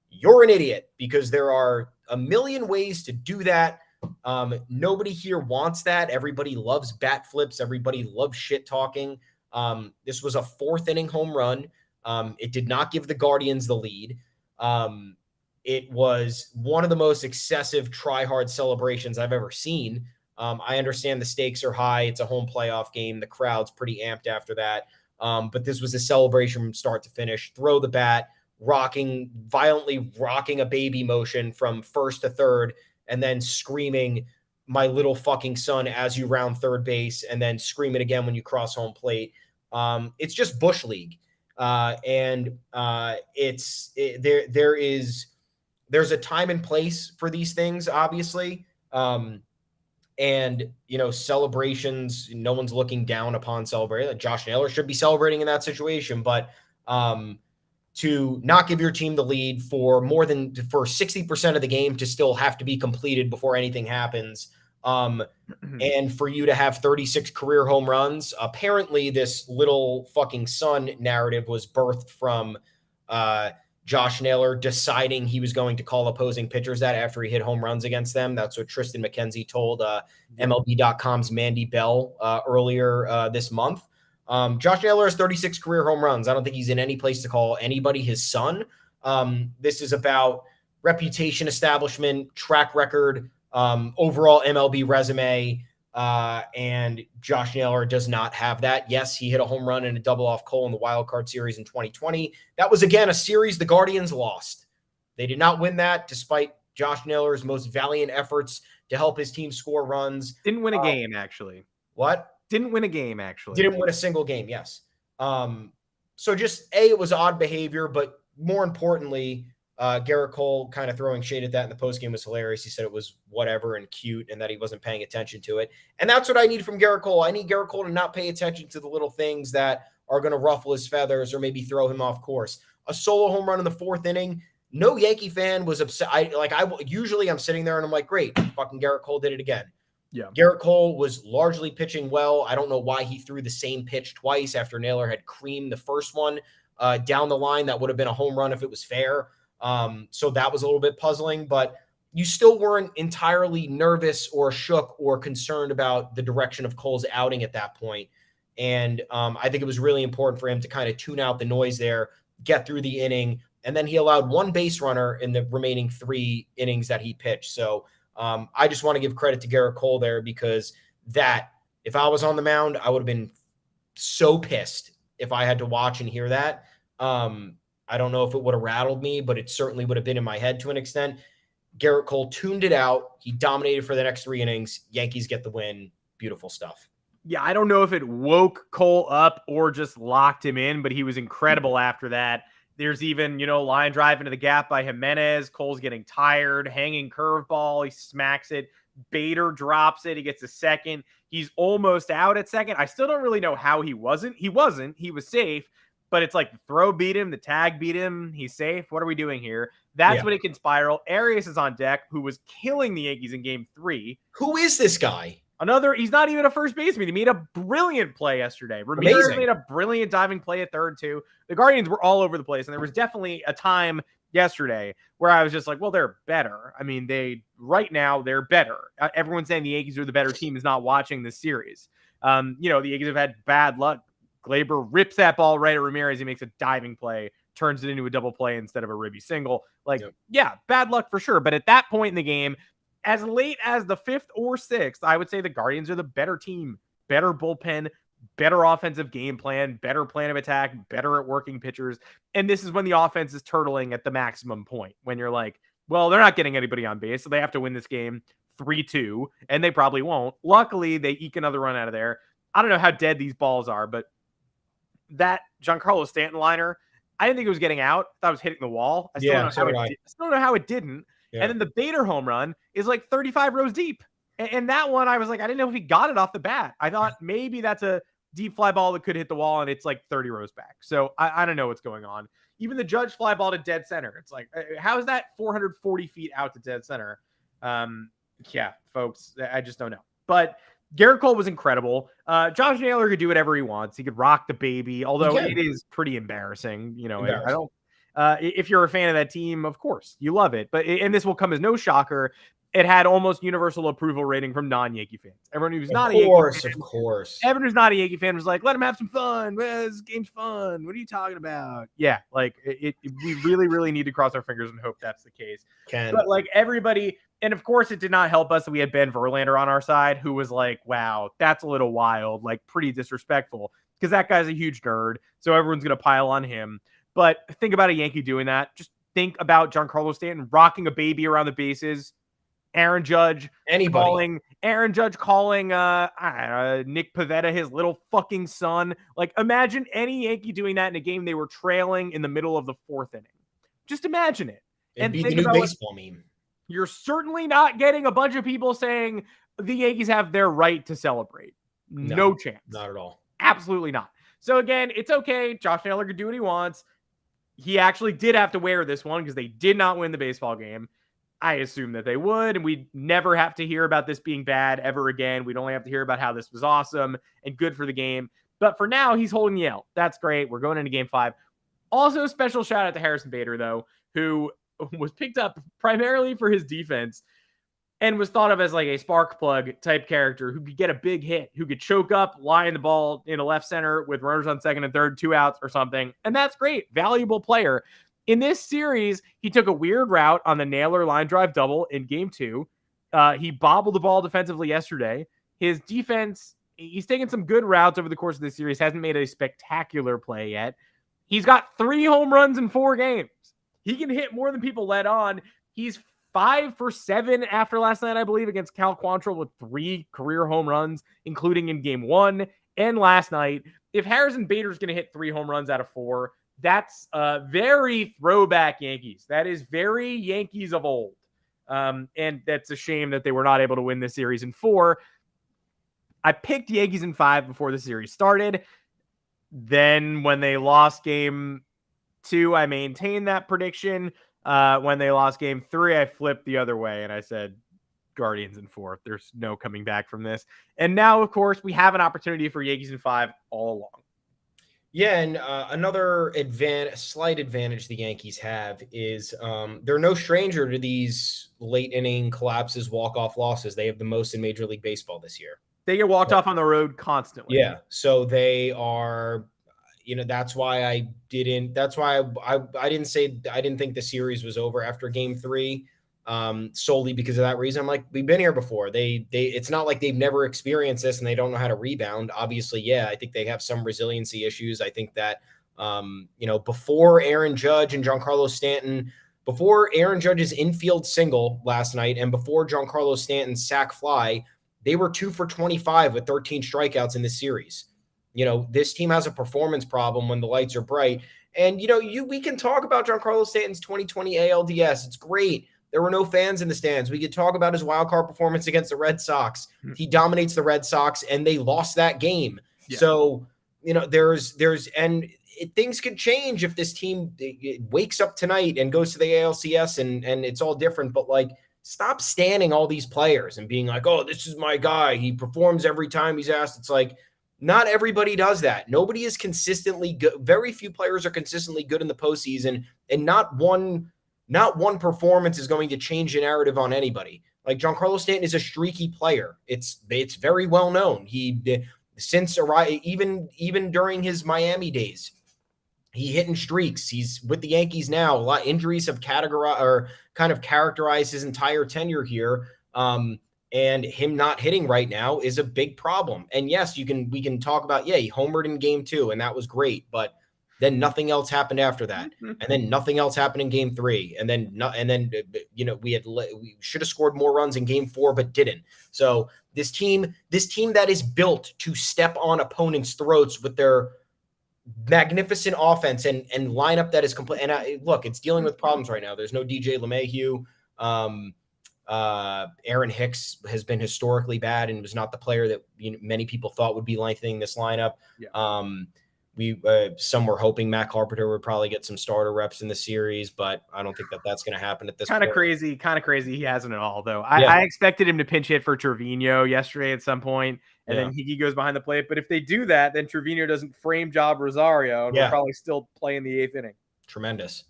you're an idiot, because there are a million ways to do that. Nobody here wants that. Everybody loves bat flips. Everybody loves shit talking. This was a 4th inning home run. It did not give the Guardians the lead. It was one of the most excessive try-hard celebrations I've ever seen. I understand the stakes are high. It's a home playoff game. The crowd's pretty amped after that. But this was a celebration from start to finish. Throw the bat, violently rocking a baby motion from first to third, and then screaming, "My little fucking son," as you round third base, and then scream it again when you cross home plate. It's just Bush League. There's a time and place for these things, obviously. Celebrations, no one's looking down upon celebrating. Josh Naylor should be celebrating in that situation, but to not give your team the lead for 60% of the game to still have to be completed before anything happens. And for you to have 36 career home runs, apparently this little fucking son narrative was birthed from Josh Naylor deciding he was going to call opposing pitchers that after he hit home runs against them. That's what Tristan McKenzie told MLB.com's Mandy Bell earlier this month. Josh Naylor has 36 career home runs. I don't think he's in any place to call anybody his son. This is about reputation establishment, track record, overall MLB resume. And Josh Naylor does not have that. Yes, he hit a home run and a double off Cole in the wild card series in 2020. That was, again, a series the Guardians lost. They did not win that despite Josh Naylor's most valiant efforts to help his team score runs. Didn't win a game, actually. What? Didn't win a game, actually. Didn't win a single game, yes. So just, it was odd behavior, but more importantly, Gerrit Cole kind of throwing shade at that in the postgame was hilarious. He said it was whatever and cute and that he wasn't paying attention to it. And that's what I need from Gerrit Cole. I need Gerrit Cole to not pay attention to the little things that are going to ruffle his feathers or maybe throw him off course. A solo home run in the 4th inning. No Yankee fan was upset. Usually I'm sitting there and I'm like, great, fucking Gerrit Cole did it again. Yeah. Gerrit Cole was largely pitching well. I don't know why he threw the same pitch twice after Naylor had creamed the first one down the line. That would have been a home run if it was fair. So that was a little bit puzzling, but you still weren't entirely nervous or shook or concerned about the direction of Cole's outing at that point. And I think it was really important for him to kind of tune out the noise there, get through the inning, and then he allowed 1 base runner in the remaining 3 innings that he pitched. So I just want to give credit to Gerrit Cole there because if I was on the mound, I would have been so pissed if I had to watch and hear that. I don't know if it would have rattled me, but it certainly would have been in my head to an extent. Gerrit Cole tuned it out. He dominated for the next 3 innings. Yankees get the win. Beautiful stuff. Yeah, I don't know if it woke Cole up or just locked him in, but he was incredible after that. There's even, line drive into the gap by Jimenez. Cole's getting tired, hanging curveball. He smacks it. Vader drops it. He gets a second. He's almost out at second. I still don't really know how he wasn't. He wasn't. He was safe. But it's like the throw beat him. The tag beat him. He's safe. What are we doing here? That's when it can spiral. Arias is on deck, who was killing the Yankees in Game 3. Who is this guy? He's not even a first baseman. He made a brilliant play yesterday. Ramirez made a brilliant diving play at third, too. The Guardians were all over the place, and there was definitely a time yesterday where I was just like, well, they're better. I mean, right now, they're better. Everyone's saying the Yankees are the better team is not watching this series. The Yankees have had bad luck. Glaber rips that ball right at Ramirez. He makes a diving play, turns it into a double play instead of a ribby single. Yeah, bad luck for sure. But at that point in the game, as late as the 5th or 6th, I would say the Guardians are the better team, better bullpen, better offensive game plan, better plan of attack, better at working pitchers. And this is when the offense is turtling at the maximum point, when you're like, well, they're not getting anybody on base, so they have to win this game 3-2, and they probably won't. Luckily, they eke another run out of there. I don't know how dead these balls are, but that Giancarlo Stanton liner, I didn't think it was getting out. I thought it was hitting the wall. I still don't know how it didn't. Yeah. And then the Vader home run is like 35 rows deep. And that one, I was like, I didn't know if he got it off the bat. I thought maybe that's a deep fly ball that could hit the wall, and it's like 30 rows back. So I don't know what's going on. Even the Judge fly ball to dead center. It's like, how is that 440 feet out to dead center? Yeah, folks, I just don't know. But Gerrit Cole was incredible. Josh Naylor could do whatever he wants. He could rock the baby, although it is pretty embarrassing. I don't. If you're a fan of that team, of course, you love it. And this will come as no shocker. It had almost universal approval rating from non-Yankee fans. Everyone who's not a Yankee fan. Of course. Everyone who's not a Yankee fan was like, let him have some fun. This game's fun. What are you talking about? Yeah, we really, really need to cross our fingers and hope that's the case. But everybody, and of course it did not help us that we had Ben Verlander on our side, who was like, wow, that's a little wild, pretty disrespectful, because that guy's a huge nerd. So everyone's going to pile on him. But think about a Yankee doing that. Just think about Giancarlo Stanton rocking a baby around the bases. Aaron Judge calling Nick Pivetta his little fucking son. Imagine any Yankee doing that in a game they were trailing in the middle of the 4th inning. Just imagine it. It'd be the new baseball meme. You're certainly not getting a bunch of people saying the Yankees have their right to celebrate. No chance. Not at all. Absolutely not. So again, it's okay. Josh Naylor could do what he wants. He actually did have to wear this one because they did not win the baseball game. I assume that they would, and we'd never have to hear about this being bad ever again. We'd only have to hear about how this was awesome and good for the game. But for now, he's holding the L. That's great. We're going into Game 5. Also, special shout out to Harrison Bader, though, who was picked up primarily for his defense. and was thought of as like a spark plug type character who could get a big hit, who could choke up, line the ball in a left center with runners on second and third, 2 outs or something. And that's great. Valuable player. In this series, he took a weird route on the Naylor line drive double in game 2. He bobbled the ball defensively yesterday. His defense, he's taken some good routes over the course of this series, hasn't made a spectacular play yet. He's got 3 home runs in 4 games. He can hit more than people let on. He's 5 for 7 after last night, I believe, against Cal Quantrill with 3 career home runs, including in game 1 and last night. If Harrison Bader's going to hit 3 home runs out of 4, that's very throwback Yankees. That is very Yankees of old. And that's a shame that they were not able to win this series in 4. I picked Yankees in 5 before the series started. Then when they lost game 2, I maintained that prediction. When they lost game 3, I flipped the other way and I said Guardians in 4. There's no coming back from this. And now, of course, we have an opportunity for Yankees in 5 all along. Yeah, and another slight advantage the Yankees have is they're no stranger to these late inning collapses, walk-off losses. They have the most in Major League Baseball this year. They get walked off on the road constantly. Yeah, so they are, that's why I didn't think the series was over after game 3, solely because of that reason. I'm like, we've been here before. It's not like they've never experienced this and they don't know how to rebound. Obviously, yeah, I think they have some resiliency issues. I think that, before Aaron Judge and Giancarlo Stanton, before Aaron Judge's infield single last night and before Giancarlo Stanton's sac fly, they were 2 for 25 with 13 strikeouts in this series. This team has a performance problem when the lights are bright. And, we can talk about Giancarlo Stanton's 2020 ALDS. It's great. There were no fans in the stands. We could talk about his wild card performance against the Red Sox. He dominates the Red Sox and they lost that game. Yeah. So, things could change if this team wakes up tonight and goes to the ALCS and it's all different. But stop standing all these players and being like, oh, this is my guy. He performs every time he's asked. It's like, not everybody does that. Nobody is consistently good. Very few players are consistently good in the postseason, and not one performance is going to change the narrative on anybody. Like Giancarlo Stanton is a streaky player. It's very well known. Even during his Miami days, he hit in streaks. He's with the Yankees now. A lot of injuries have characterized his entire tenure here. And him not hitting right now is a big problem. And yes, we can talk about, he homered in game 2 and that was great, but then nothing else happened after that. And then nothing else happened in game 3. And then we should have scored more runs in game 4, but didn't. So this team that is built to step on opponents' throats with their magnificent offense and lineup that is complete. And it's dealing with problems right now. There's no DJ LeMahieu. Aaron Hicks has been historically bad and was not the player that many people thought would be lengthening this lineup. Yeah. Some were hoping Matt Carpenter would probably get some starter reps in the series, but I don't think that's going to happen at this point. Kind of crazy. He hasn't at all, though. I expected him to pinch hit for Trevino yesterday at some point, and then he goes behind the plate. But if they do that, then Trevino doesn't frame job Rosario, and we'll probably still play in the 8th inning. Tremendous.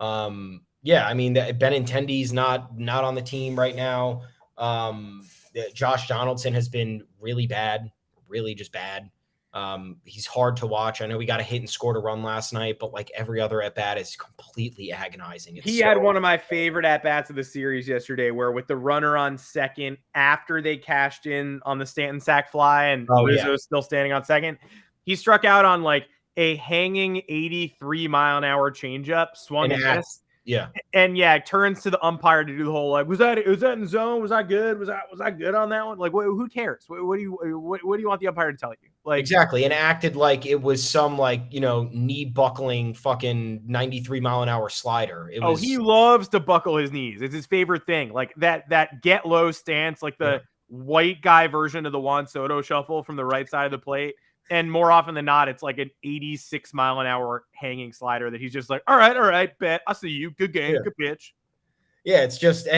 Benintendi's not on the team right now. Josh Donaldson has been really bad, really just bad. He's hard to watch. I know we got a hit and scored a run last night, but every other at-bat is completely agonizing. He had one of my favorite at-bats of the series yesterday where with the runner on second after they cashed in on the Stanton sac fly and Rizzo's still standing on second, he struck out on a hanging 83-mile-an-hour changeup, swung and missed. Yeah. And turns to the umpire to do the whole was that in zone? Was I good? Was I good on that one? Who cares? What do you want the umpire to tell you? Exactly. And acted like it was some knee buckling fucking 93-mile-an-hour slider. He loves to buckle his knees. It's his favorite thing. That get low stance, the white guy version of the Juan Soto shuffle from the right side of the plate. And more often than not, it's an 86-mile-an-hour hanging slider that he's just all right, bet. I see you. Good game, good pitch. Yeah, it's just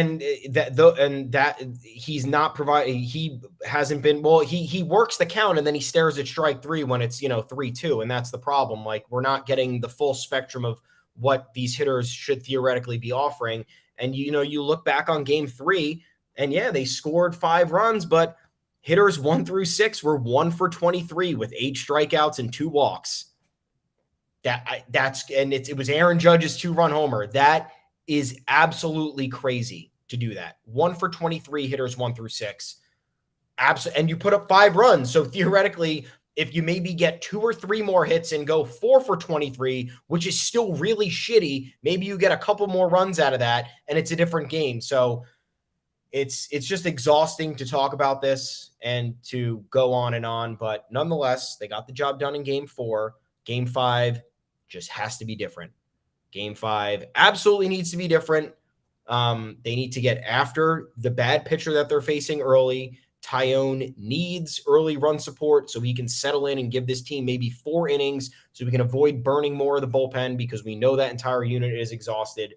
he's not providing. He hasn't been He works the count and then he stares at strike 3 when it's 3-2, and that's the problem. We're not getting the full spectrum of what these hitters should theoretically be offering. And you look back on game 3. And yeah, they scored 5 runs, but hitters 1 through 6 were 1 for 23 with 8 strikeouts and 2 walks. It was Aaron Judge's 2-run homer. That is absolutely crazy to do that. 1 for 23 hitters 1 through 6. And you put up 5 runs. So theoretically, if you maybe get 2 or 3 more hits and go 4 for 23, which is still really shitty, maybe you get a couple more runs out of that and it's a different game. So it's just exhausting to talk about this and to go on, but nonetheless, they got the job done in game 4. Game 5 just has to be different. Game 5 absolutely needs to be different. They need to get after the bad pitcher that they're facing early. Tyone needs early run support so he can settle in and give this team maybe 4 innings so we can avoid burning more of the bullpen because we know that entire unit is exhausted.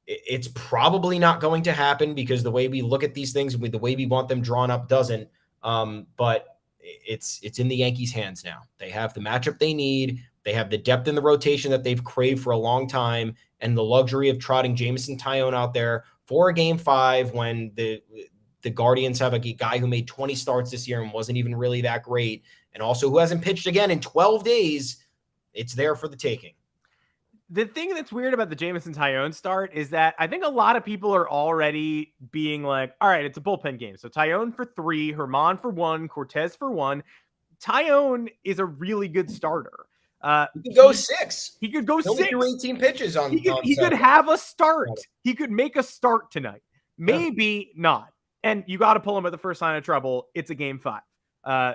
It's probably not going to happen because the way we look at these things, the way we want them drawn up doesn't. But it's in the Yankees' hands now. They have the matchup they need. They have the depth in the rotation that they've craved for a long time and the luxury of trotting Jameson Tyone out there for a game 5 when the Guardians have a guy who made 20 starts this year and wasn't even really that great, and also who hasn't pitched again in 12 days. It's there for the taking. The thing that's weird about the Jameson Tyone start is that I think a lot of people are already being like, all right, it's a bullpen game. So Tyone for 3, Herman for 1, Cortez for 1. Tyone is a really good starter. He could go 6. He could go 6. 18 pitches on. He could have a start. He could make a start tonight. Maybe not. And you got to pull him at the first sign of trouble. It's a game 5.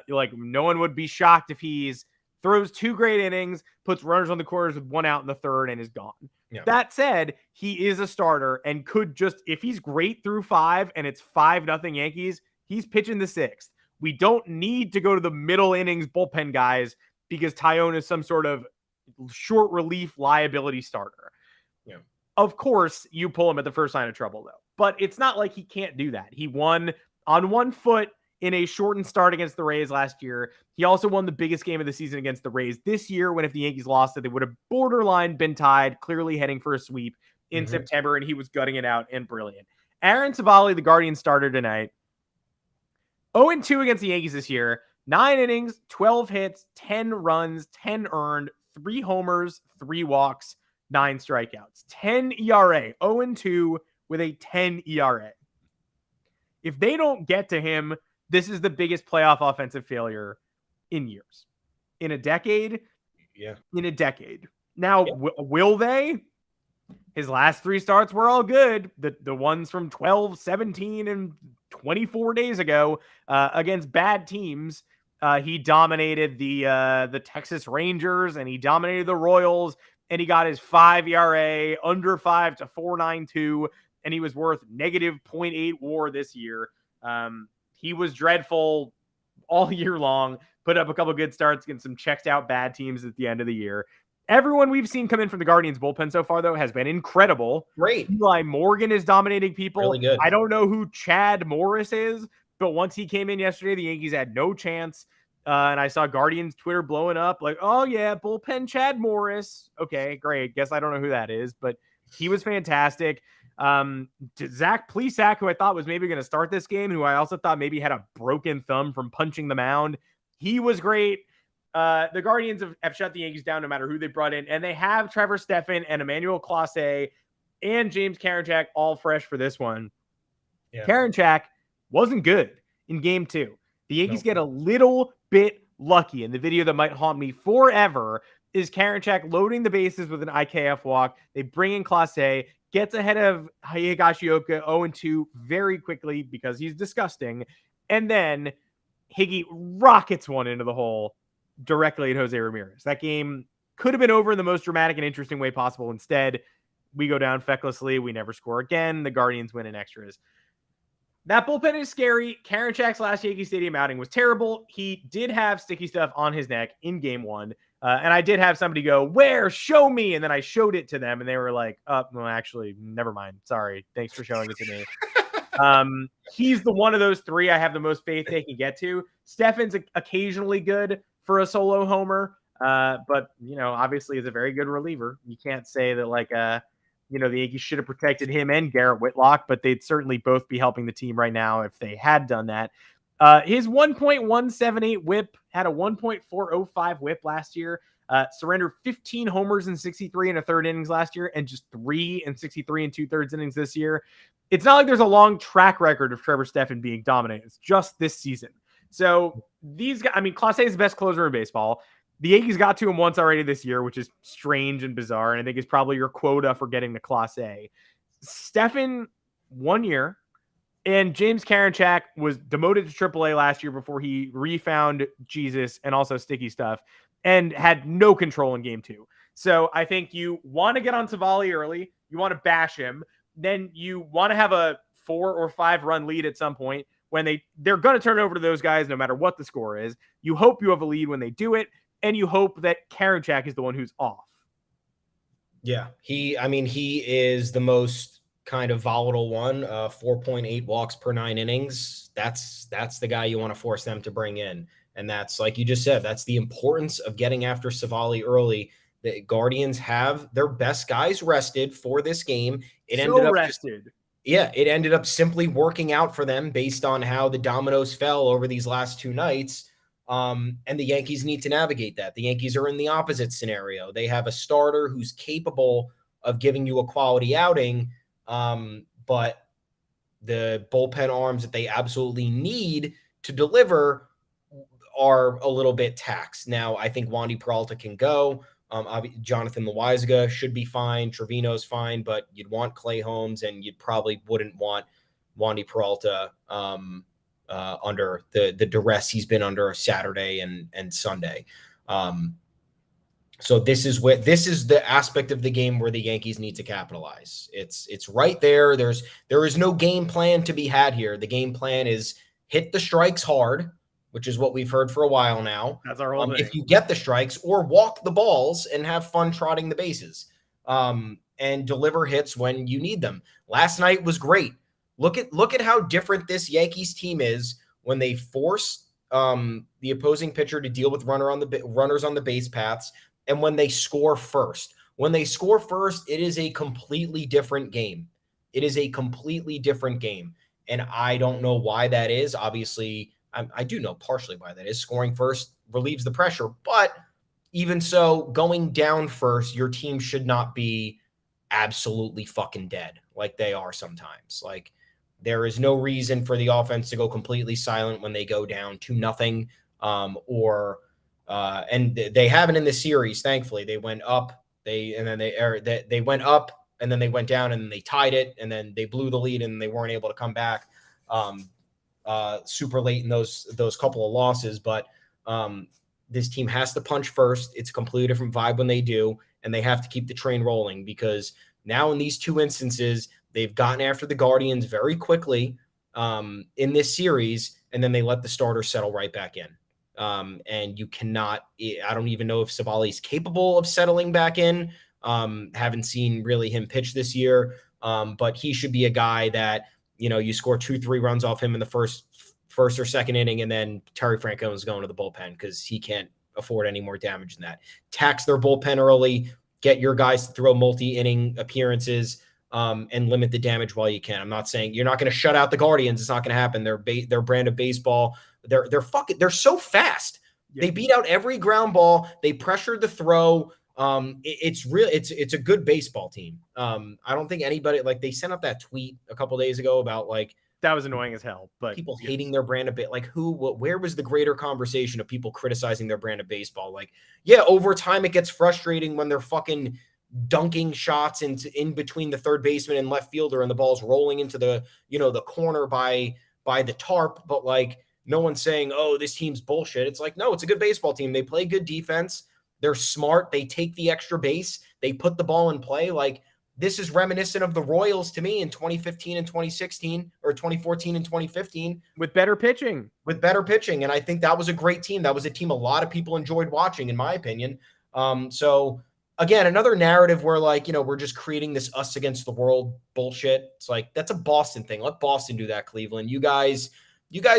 No one would be shocked if he's throws 2 great innings, puts runners on the corners with 1 out in the 3rd, and is gone. Yeah. That said, he is a starter and could just, if he's great through 5 and it's 5-0 Yankees, he's pitching the 6th. We don't need to go to the middle innings bullpen guys because Tyone is some sort of short relief liability starter. Yeah. Of course, you pull him at the first sign of trouble, though. But it's not like he can't do that. He won on 1 foot in a shortened start against the Rays last year. He also won the biggest game of the season against the Rays this year when if the Yankees lost it, they would have borderline been tied, clearly heading for a sweep in September, and he was gutting it out and brilliant. Aaron Savali, the Guardian starter tonight, 0-2 against the Yankees this year, 9 innings, 12 hits, 10 runs, 10 earned, 3 homers, 3 walks, 9 strikeouts, 10 ERA, 0-2 with a 10 ERA. If they don't get to him, this is the biggest playoff offensive failure in years. In a decade? Yeah. In a decade. Now, will they? His last 3 starts were all good. The ones from 12, 17, and 24 days ago against bad teams. He dominated the Texas Rangers, and he dominated the Royals, and he got his 5 ERA, under 5 to 4.92, and he was worth negative 0.8 WAR this year. He was dreadful all year long, put up a couple good starts against some checked out bad teams at the end of the year. Everyone we've seen come in from the Guardians bullpen so far, though, has been incredible. Great. Eli Morgan is dominating people. Really good. I don't know who Chad Morris is, but once he came in yesterday, the Yankees had no chance. And I saw Guardians Twitter blowing up like, oh, yeah, bullpen Chad Morris. Okay, great. Guess I don't know who that is, but he was fantastic. Zach Plesac, who I thought was maybe going to start this game, who I also thought maybe had a broken thumb from punching the mound. He was great. The Guardians have shut the Yankees down no matter who they brought in, and they have Trevor Stephan and Emmanuel Clase and James Karinchak all fresh for this one. Yeah. Karinchak wasn't good in game 2. The Yankees get a little bit lucky, and the video that might haunt me forever is Karinchak loading the bases with an IKF walk. They bring in Clase, gets ahead of Higashioka 0-2 very quickly because he's disgusting. And then Higgy rockets one into the hole directly at Jose Ramirez. That game could have been over in the most dramatic and interesting way possible. Instead, we go down fecklessly. We never score again. The Guardians win in extras. That bullpen is scary. Karinchak's last Yankee Stadium outing was terrible. He did have sticky stuff on his neck in game 1. And I did have somebody go, where? Show me. And then I showed it to them, and they were like, well, actually, never mind. Sorry. Thanks for showing it to me. He's the one of those 3 I have the most faith they can get to. Stefan's occasionally good for a solo homer, but, obviously is a very good reliever. You can't say that, the Yankees should have protected him and Garrett Whitlock, but they'd certainly both be helping the team right now if they had done that. His 1.178 whip had a 1.405 whip last year. Surrendered 15 homers in 63 and a third innings last year, and just 3 and 63 and 2/3 innings this year. It's not like there's a long track record of Trevor Stephan being dominant. It's just this season. So these guys, Clase is the best closer in baseball. The Yankees got to him once already this year, which is strange and bizarre, and I think is probably your quota for getting to Clase. Stephan, 1 year, and James Karinchak was demoted to AAA last year before he refound Jesus and also sticky stuff and had no control in game 2. So I think you want to get on Savali early. You want to bash him. Then you want to have a 4 or 5 run lead at some point when they're going to turn it over to those guys no matter what the score is. You hope you have a lead when they do it, and you hope that Karinchak is the one who's off. Yeah, he is the most kind of volatile one. 4.8 walks per 9 innings. That's the guy you want to force them to bring in. And that's, like you just said, that's the importance of getting after Savali early. The Guardians have their best guys rested for this game. It ended up simply working out for them based on how the dominoes fell over these last 2 nights. And the Yankees need to navigate that. The Yankees are in the opposite scenario. They have a starter who's capable of giving you a quality outing, but the bullpen arms that they absolutely need to deliver are a little bit taxed. Now, I think Wandy Peralta can go. Jonathan Loaizaga should be fine. Trevino's fine, but you'd want Clay Holmes, and you probably wouldn't want Wandy Peralta under the duress he's been under Saturday and Sunday. So this is the aspect of the game where the Yankees need to capitalize. It's right there. There is no game plan to be had here. The game plan is hit the strikes hard, which is what we've heard for a while now. That's our whole thing. If you get the strikes, or walk the balls and have fun trotting the bases, and deliver hits when you need them. Last night was great. Look at how different this Yankees team is when they force the opposing pitcher to deal with runners on the base paths, and when they score first. When they score first, it is a completely different game. It is a completely different game, and I don't know why that is. Obviously, I do know partially why that is. Scoring first relieves the pressure, but even so, going down first, your team should not be absolutely fucking dead like they are sometimes. Like, there is no reason for the offense to go completely silent when they go down 2-0, and they haven't in the series. Thankfully, they went up, they went up, and then they went down, and then they tied it, and then they blew the lead, and they weren't able to come back super late in those couple of losses. But this team has to punch first. It's a completely different vibe when they do, and they have to keep the train rolling, because now in these 2 instances, they've gotten after the Guardians very quickly in this series, and then they let the starters settle right back in. And you cannot – I don't even know if Savali's capable of settling back in. Haven't seen really him pitch this year, but he should be a guy that, you score 2-3 runs off him in the first or second inning, and then Terry Francona is going to the bullpen because he can't afford any more damage than that. Tax their bullpen early, get your guys to throw multi-inning appearances, and limit the damage while you can. I'm not saying you're not going to shut out the Guardians. It's not going to happen. Their brand of baseball, they're so fast. Yeah. They beat out every ground ball. They pressured the throw. It's a good baseball team. I don't think anybody, like, they sent up that tweet a couple days ago about, like, that was annoying as hell, but people hating their brand a bit. Like, where was the greater conversation of people criticizing their brand of baseball? Like, yeah, over time it gets frustrating when they're fucking dunking shots in between the third baseman and left fielder, and the ball's rolling into the corner by the tarp. But, like, no one's saying, oh, this team's bullshit. It's like, no, it's a good baseball team. They play good defense. They're smart. They take the extra base. They put the ball in play. Like, this is reminiscent of the Royals to me in 2015 and 2016, or 2014 and 2015. With better pitching. And I think that was a great team. That was a team a lot of people enjoyed watching, in my opinion. So, again, another narrative where, like, we're just creating this us against the world bullshit. It's like, that's a Boston thing. Let Boston do that, Cleveland. You guys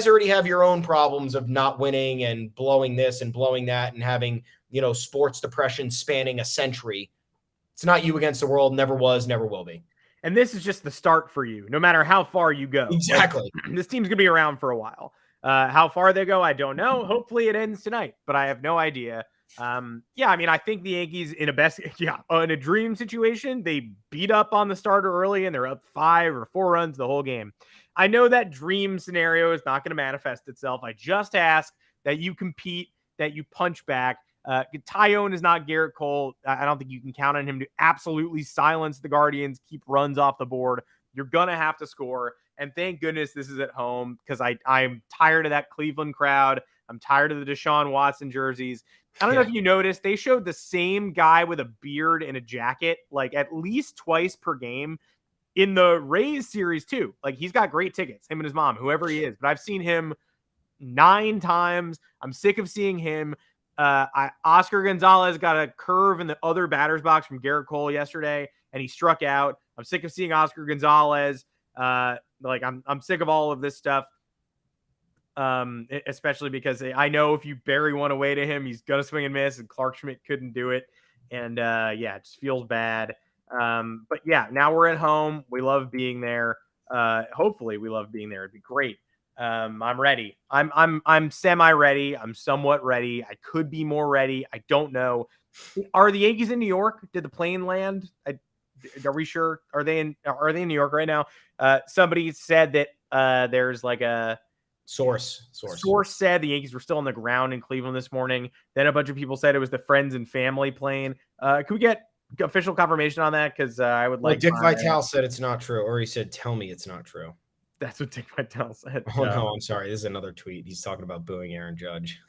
already have your own problems of not winning and blowing this and blowing that and having, sports depression spanning a century. It's not you against the world. Never was, never will be. And this is just the start for you, no matter how far you go. Exactly. Like, this team's going to be around for a while. How far they go, I don't know. Hopefully it ends tonight, but I have no idea. Yeah, I mean, I think the Yankees in a dream situation, they beat up on the starter early and they're up 5 or 4 runs the whole game. I know that dream scenario is not going to manifest itself. I just ask that you compete, that you punch back. Tyone is not Gerrit Cole. I don't think you can count on him to absolutely silence the Guardians, keep runs off the board. You're going to have to score. And thank goodness this is at home, because I'm tired of that Cleveland crowd. I'm tired of the Deshaun Watson jerseys. I don't know if you noticed, they showed the same guy with a beard and a jacket like at least twice per game in the Rays series too. Like, he's got great tickets, him and his mom, whoever he is. But I've seen him 9 times. I'm sick of seeing him. Oscar Gonzalez got a curve in the other batter's box from Gerrit Cole yesterday, and he struck out. I'm sick of seeing Oscar Gonzalez. I'm sick of all of this stuff. Especially because I know if you bury one away to him, he's gonna swing and miss, and Clark Schmidt couldn't do it. And it just feels bad. But yeah, now we're at home. We love being there. Hopefully we love being there. It'd be great. I'm ready. I'm semi-ready. I'm somewhat ready. I could be more ready. I don't know. Are the Yankees in New York? Did the plane land? Are we sure? Are they in New York right now? Somebody said that there's like a source said the Yankees were still on the ground in Cleveland this morning. Then a bunch of people said it was the friends and family plane. Could we get official confirmation on that? Because I would like. Dick Vitale said it's not true, or he said, "Tell me it's not true." That's what Dick Vitale said. Oh no, I'm sorry. This is another tweet. He's talking about booing Aaron Judge.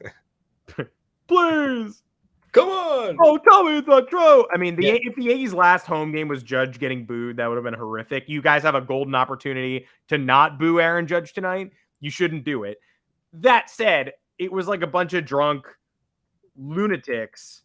Please. Come on. Oh, tell me it's not true. I mean, if the Yankees' last home game was Judge getting booed, that would have been horrific. You guys have a golden opportunity to not boo Aaron Judge tonight. You shouldn't do it. That said, it was like a bunch of drunk lunatics.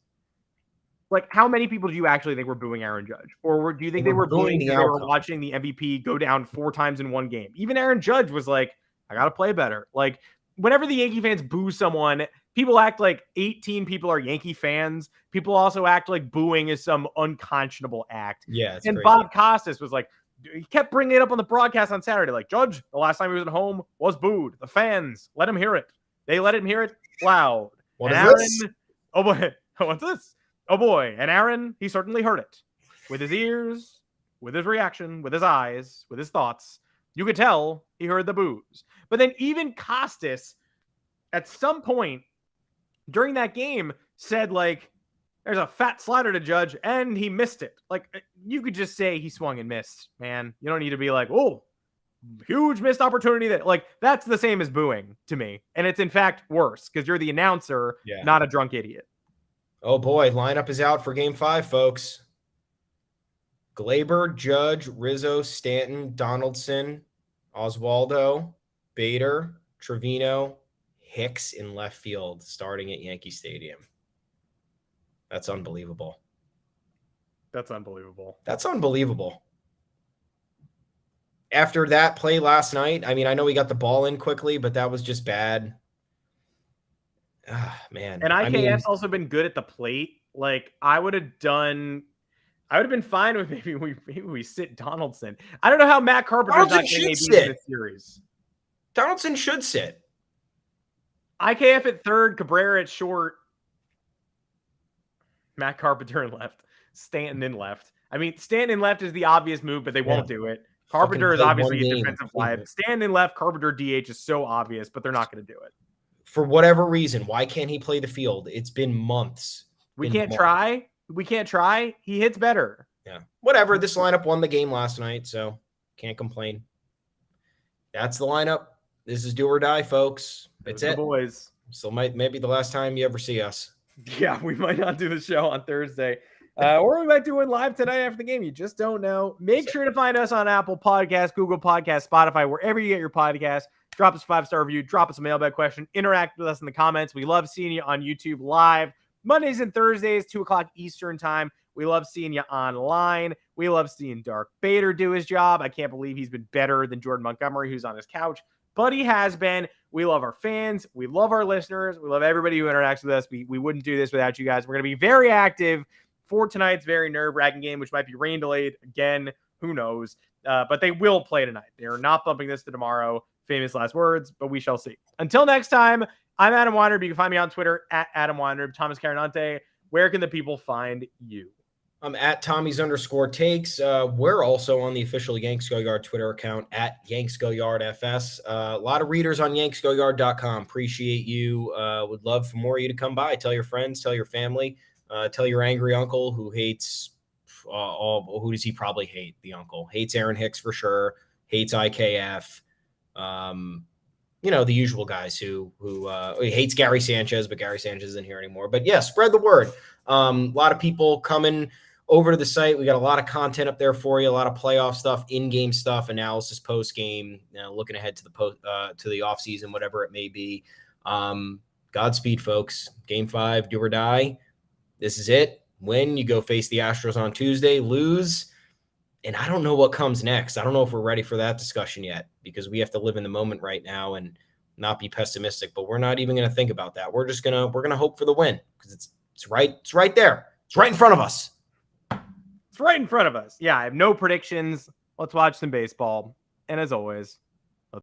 Like, how many people do you actually think were booing Aaron Judge? Or do you think they were booing because they were watching the MVP go down 4 times in one game? Even Aaron Judge was like, I got to play better. Like, whenever the Yankee fans boo someone, people act like 18 people are Yankee fans. People also act like booing is some unconscionable act. Yeah. And crazy. Bob Costas was like, he kept bringing it up on the broadcast on Saturday. Like, Judge, the last time he was at home was booed. The fans, let him hear it. They let him hear it loud. What and is Aaron, this? Oh boy, what's this? Oh boy. And Aaron, he certainly heard it. With his ears, with his reaction, with his eyes, with his thoughts. You could tell he heard the boos. But then even Costas, at some point during that game, said, like, there's a fat slider to Judge, and he missed it. Like, you could just say he swung and missed, man. You don't need to be like, oh, huge missed opportunity. That, like, that's the same as booing to me. And it's, in fact, worse because you're the announcer, not a drunk idiot. Oh, boy. Lineup is out for Game 5, folks. Glaber, Judge, Rizzo, Stanton, Donaldson, Oswaldo, Vader, Trevino, Hicks in left field starting at Yankee Stadium. That's unbelievable. That's unbelievable. That's unbelievable. After that play last night, I mean, I know we got the ball in quickly, but that was just bad. Man. And IKF's also been good at the plate. Like, I would have been fine with maybe we sit Donaldson. I don't know how Matt Carpenter's not getting ABs in this series. Donaldson should sit. IKF at third, Cabrera at short. Matt Carpenter in left, Stanton in left. I mean, Stanton in left is the obvious move, but they won't do it. Carpenter is obviously a defensive fly. Stanton in left, Carpenter DH is so obvious, but they're not going to do it. For whatever reason, why can't he play the field? It's been months. We can't try. We can't try. He hits better. Yeah. Whatever. This lineup won the game last night, so can't complain. That's the lineup. This is do or die, folks. It's it. Boys. So maybe the last time you ever see us. Yeah, we might not do the show on Thursday. Or we might do it live tonight after the game. You just don't know. Make sure to find us on Apple Podcasts, Google Podcasts, Spotify, wherever you get your podcasts. Drop us a 5-star review. Drop us a mailbag question. Interact with us in the comments. We love seeing you on YouTube live. Mondays and Thursdays, 2 o'clock Eastern time. We love seeing you online. We love seeing Dark Vader do his job. I can't believe he's been better than Jordan Montgomery, who's on his couch. But he has been. We love our fans. We love our listeners. We love everybody who interacts with us. We wouldn't do this without you guys. We're going to be very active for tonight's very nerve-wracking game, which might be rain delayed again. Who knows? But they will play tonight. They are not bumping this to tomorrow. Famous last words, but we shall see. Until next time, I'm Adam Weinrib. You can find me on Twitter at Adam Weinrib. Thomas Carinante, where can the people find you? I'm at Tommy's_takes. We're also on the official Yanks Go Yard Twitter account at Yanks Go Yard FS. A lot of readers on yanksgoyard.com. Appreciate you. Would love for more of you to come by. Tell your friends, tell your family, tell your angry uncle who hates who does he probably hate? The uncle hates Aaron Hicks for sure. Hates IKF. The usual guys who hates Gary Sanchez, but Gary Sanchez isn't here anymore. But yeah, spread the word. A lot of people coming over to the site. We got a lot of content up there for you, a lot of playoff stuff, in-game stuff, analysis post-game, looking ahead to the offseason, whatever it may be. Godspeed, folks. Game 5, do or die. This is it. Win, you go face the Astros on Tuesday, lose, and I don't know what comes next. I don't know if we're ready for that discussion yet because we have to live in the moment right now and not be pessimistic, but we're not even going to think about that. We're just going to hope for the win because it's right there. It's right in front of us. It's right in front of us. Yeah, I have no predictions. Let's watch some baseball. And as always,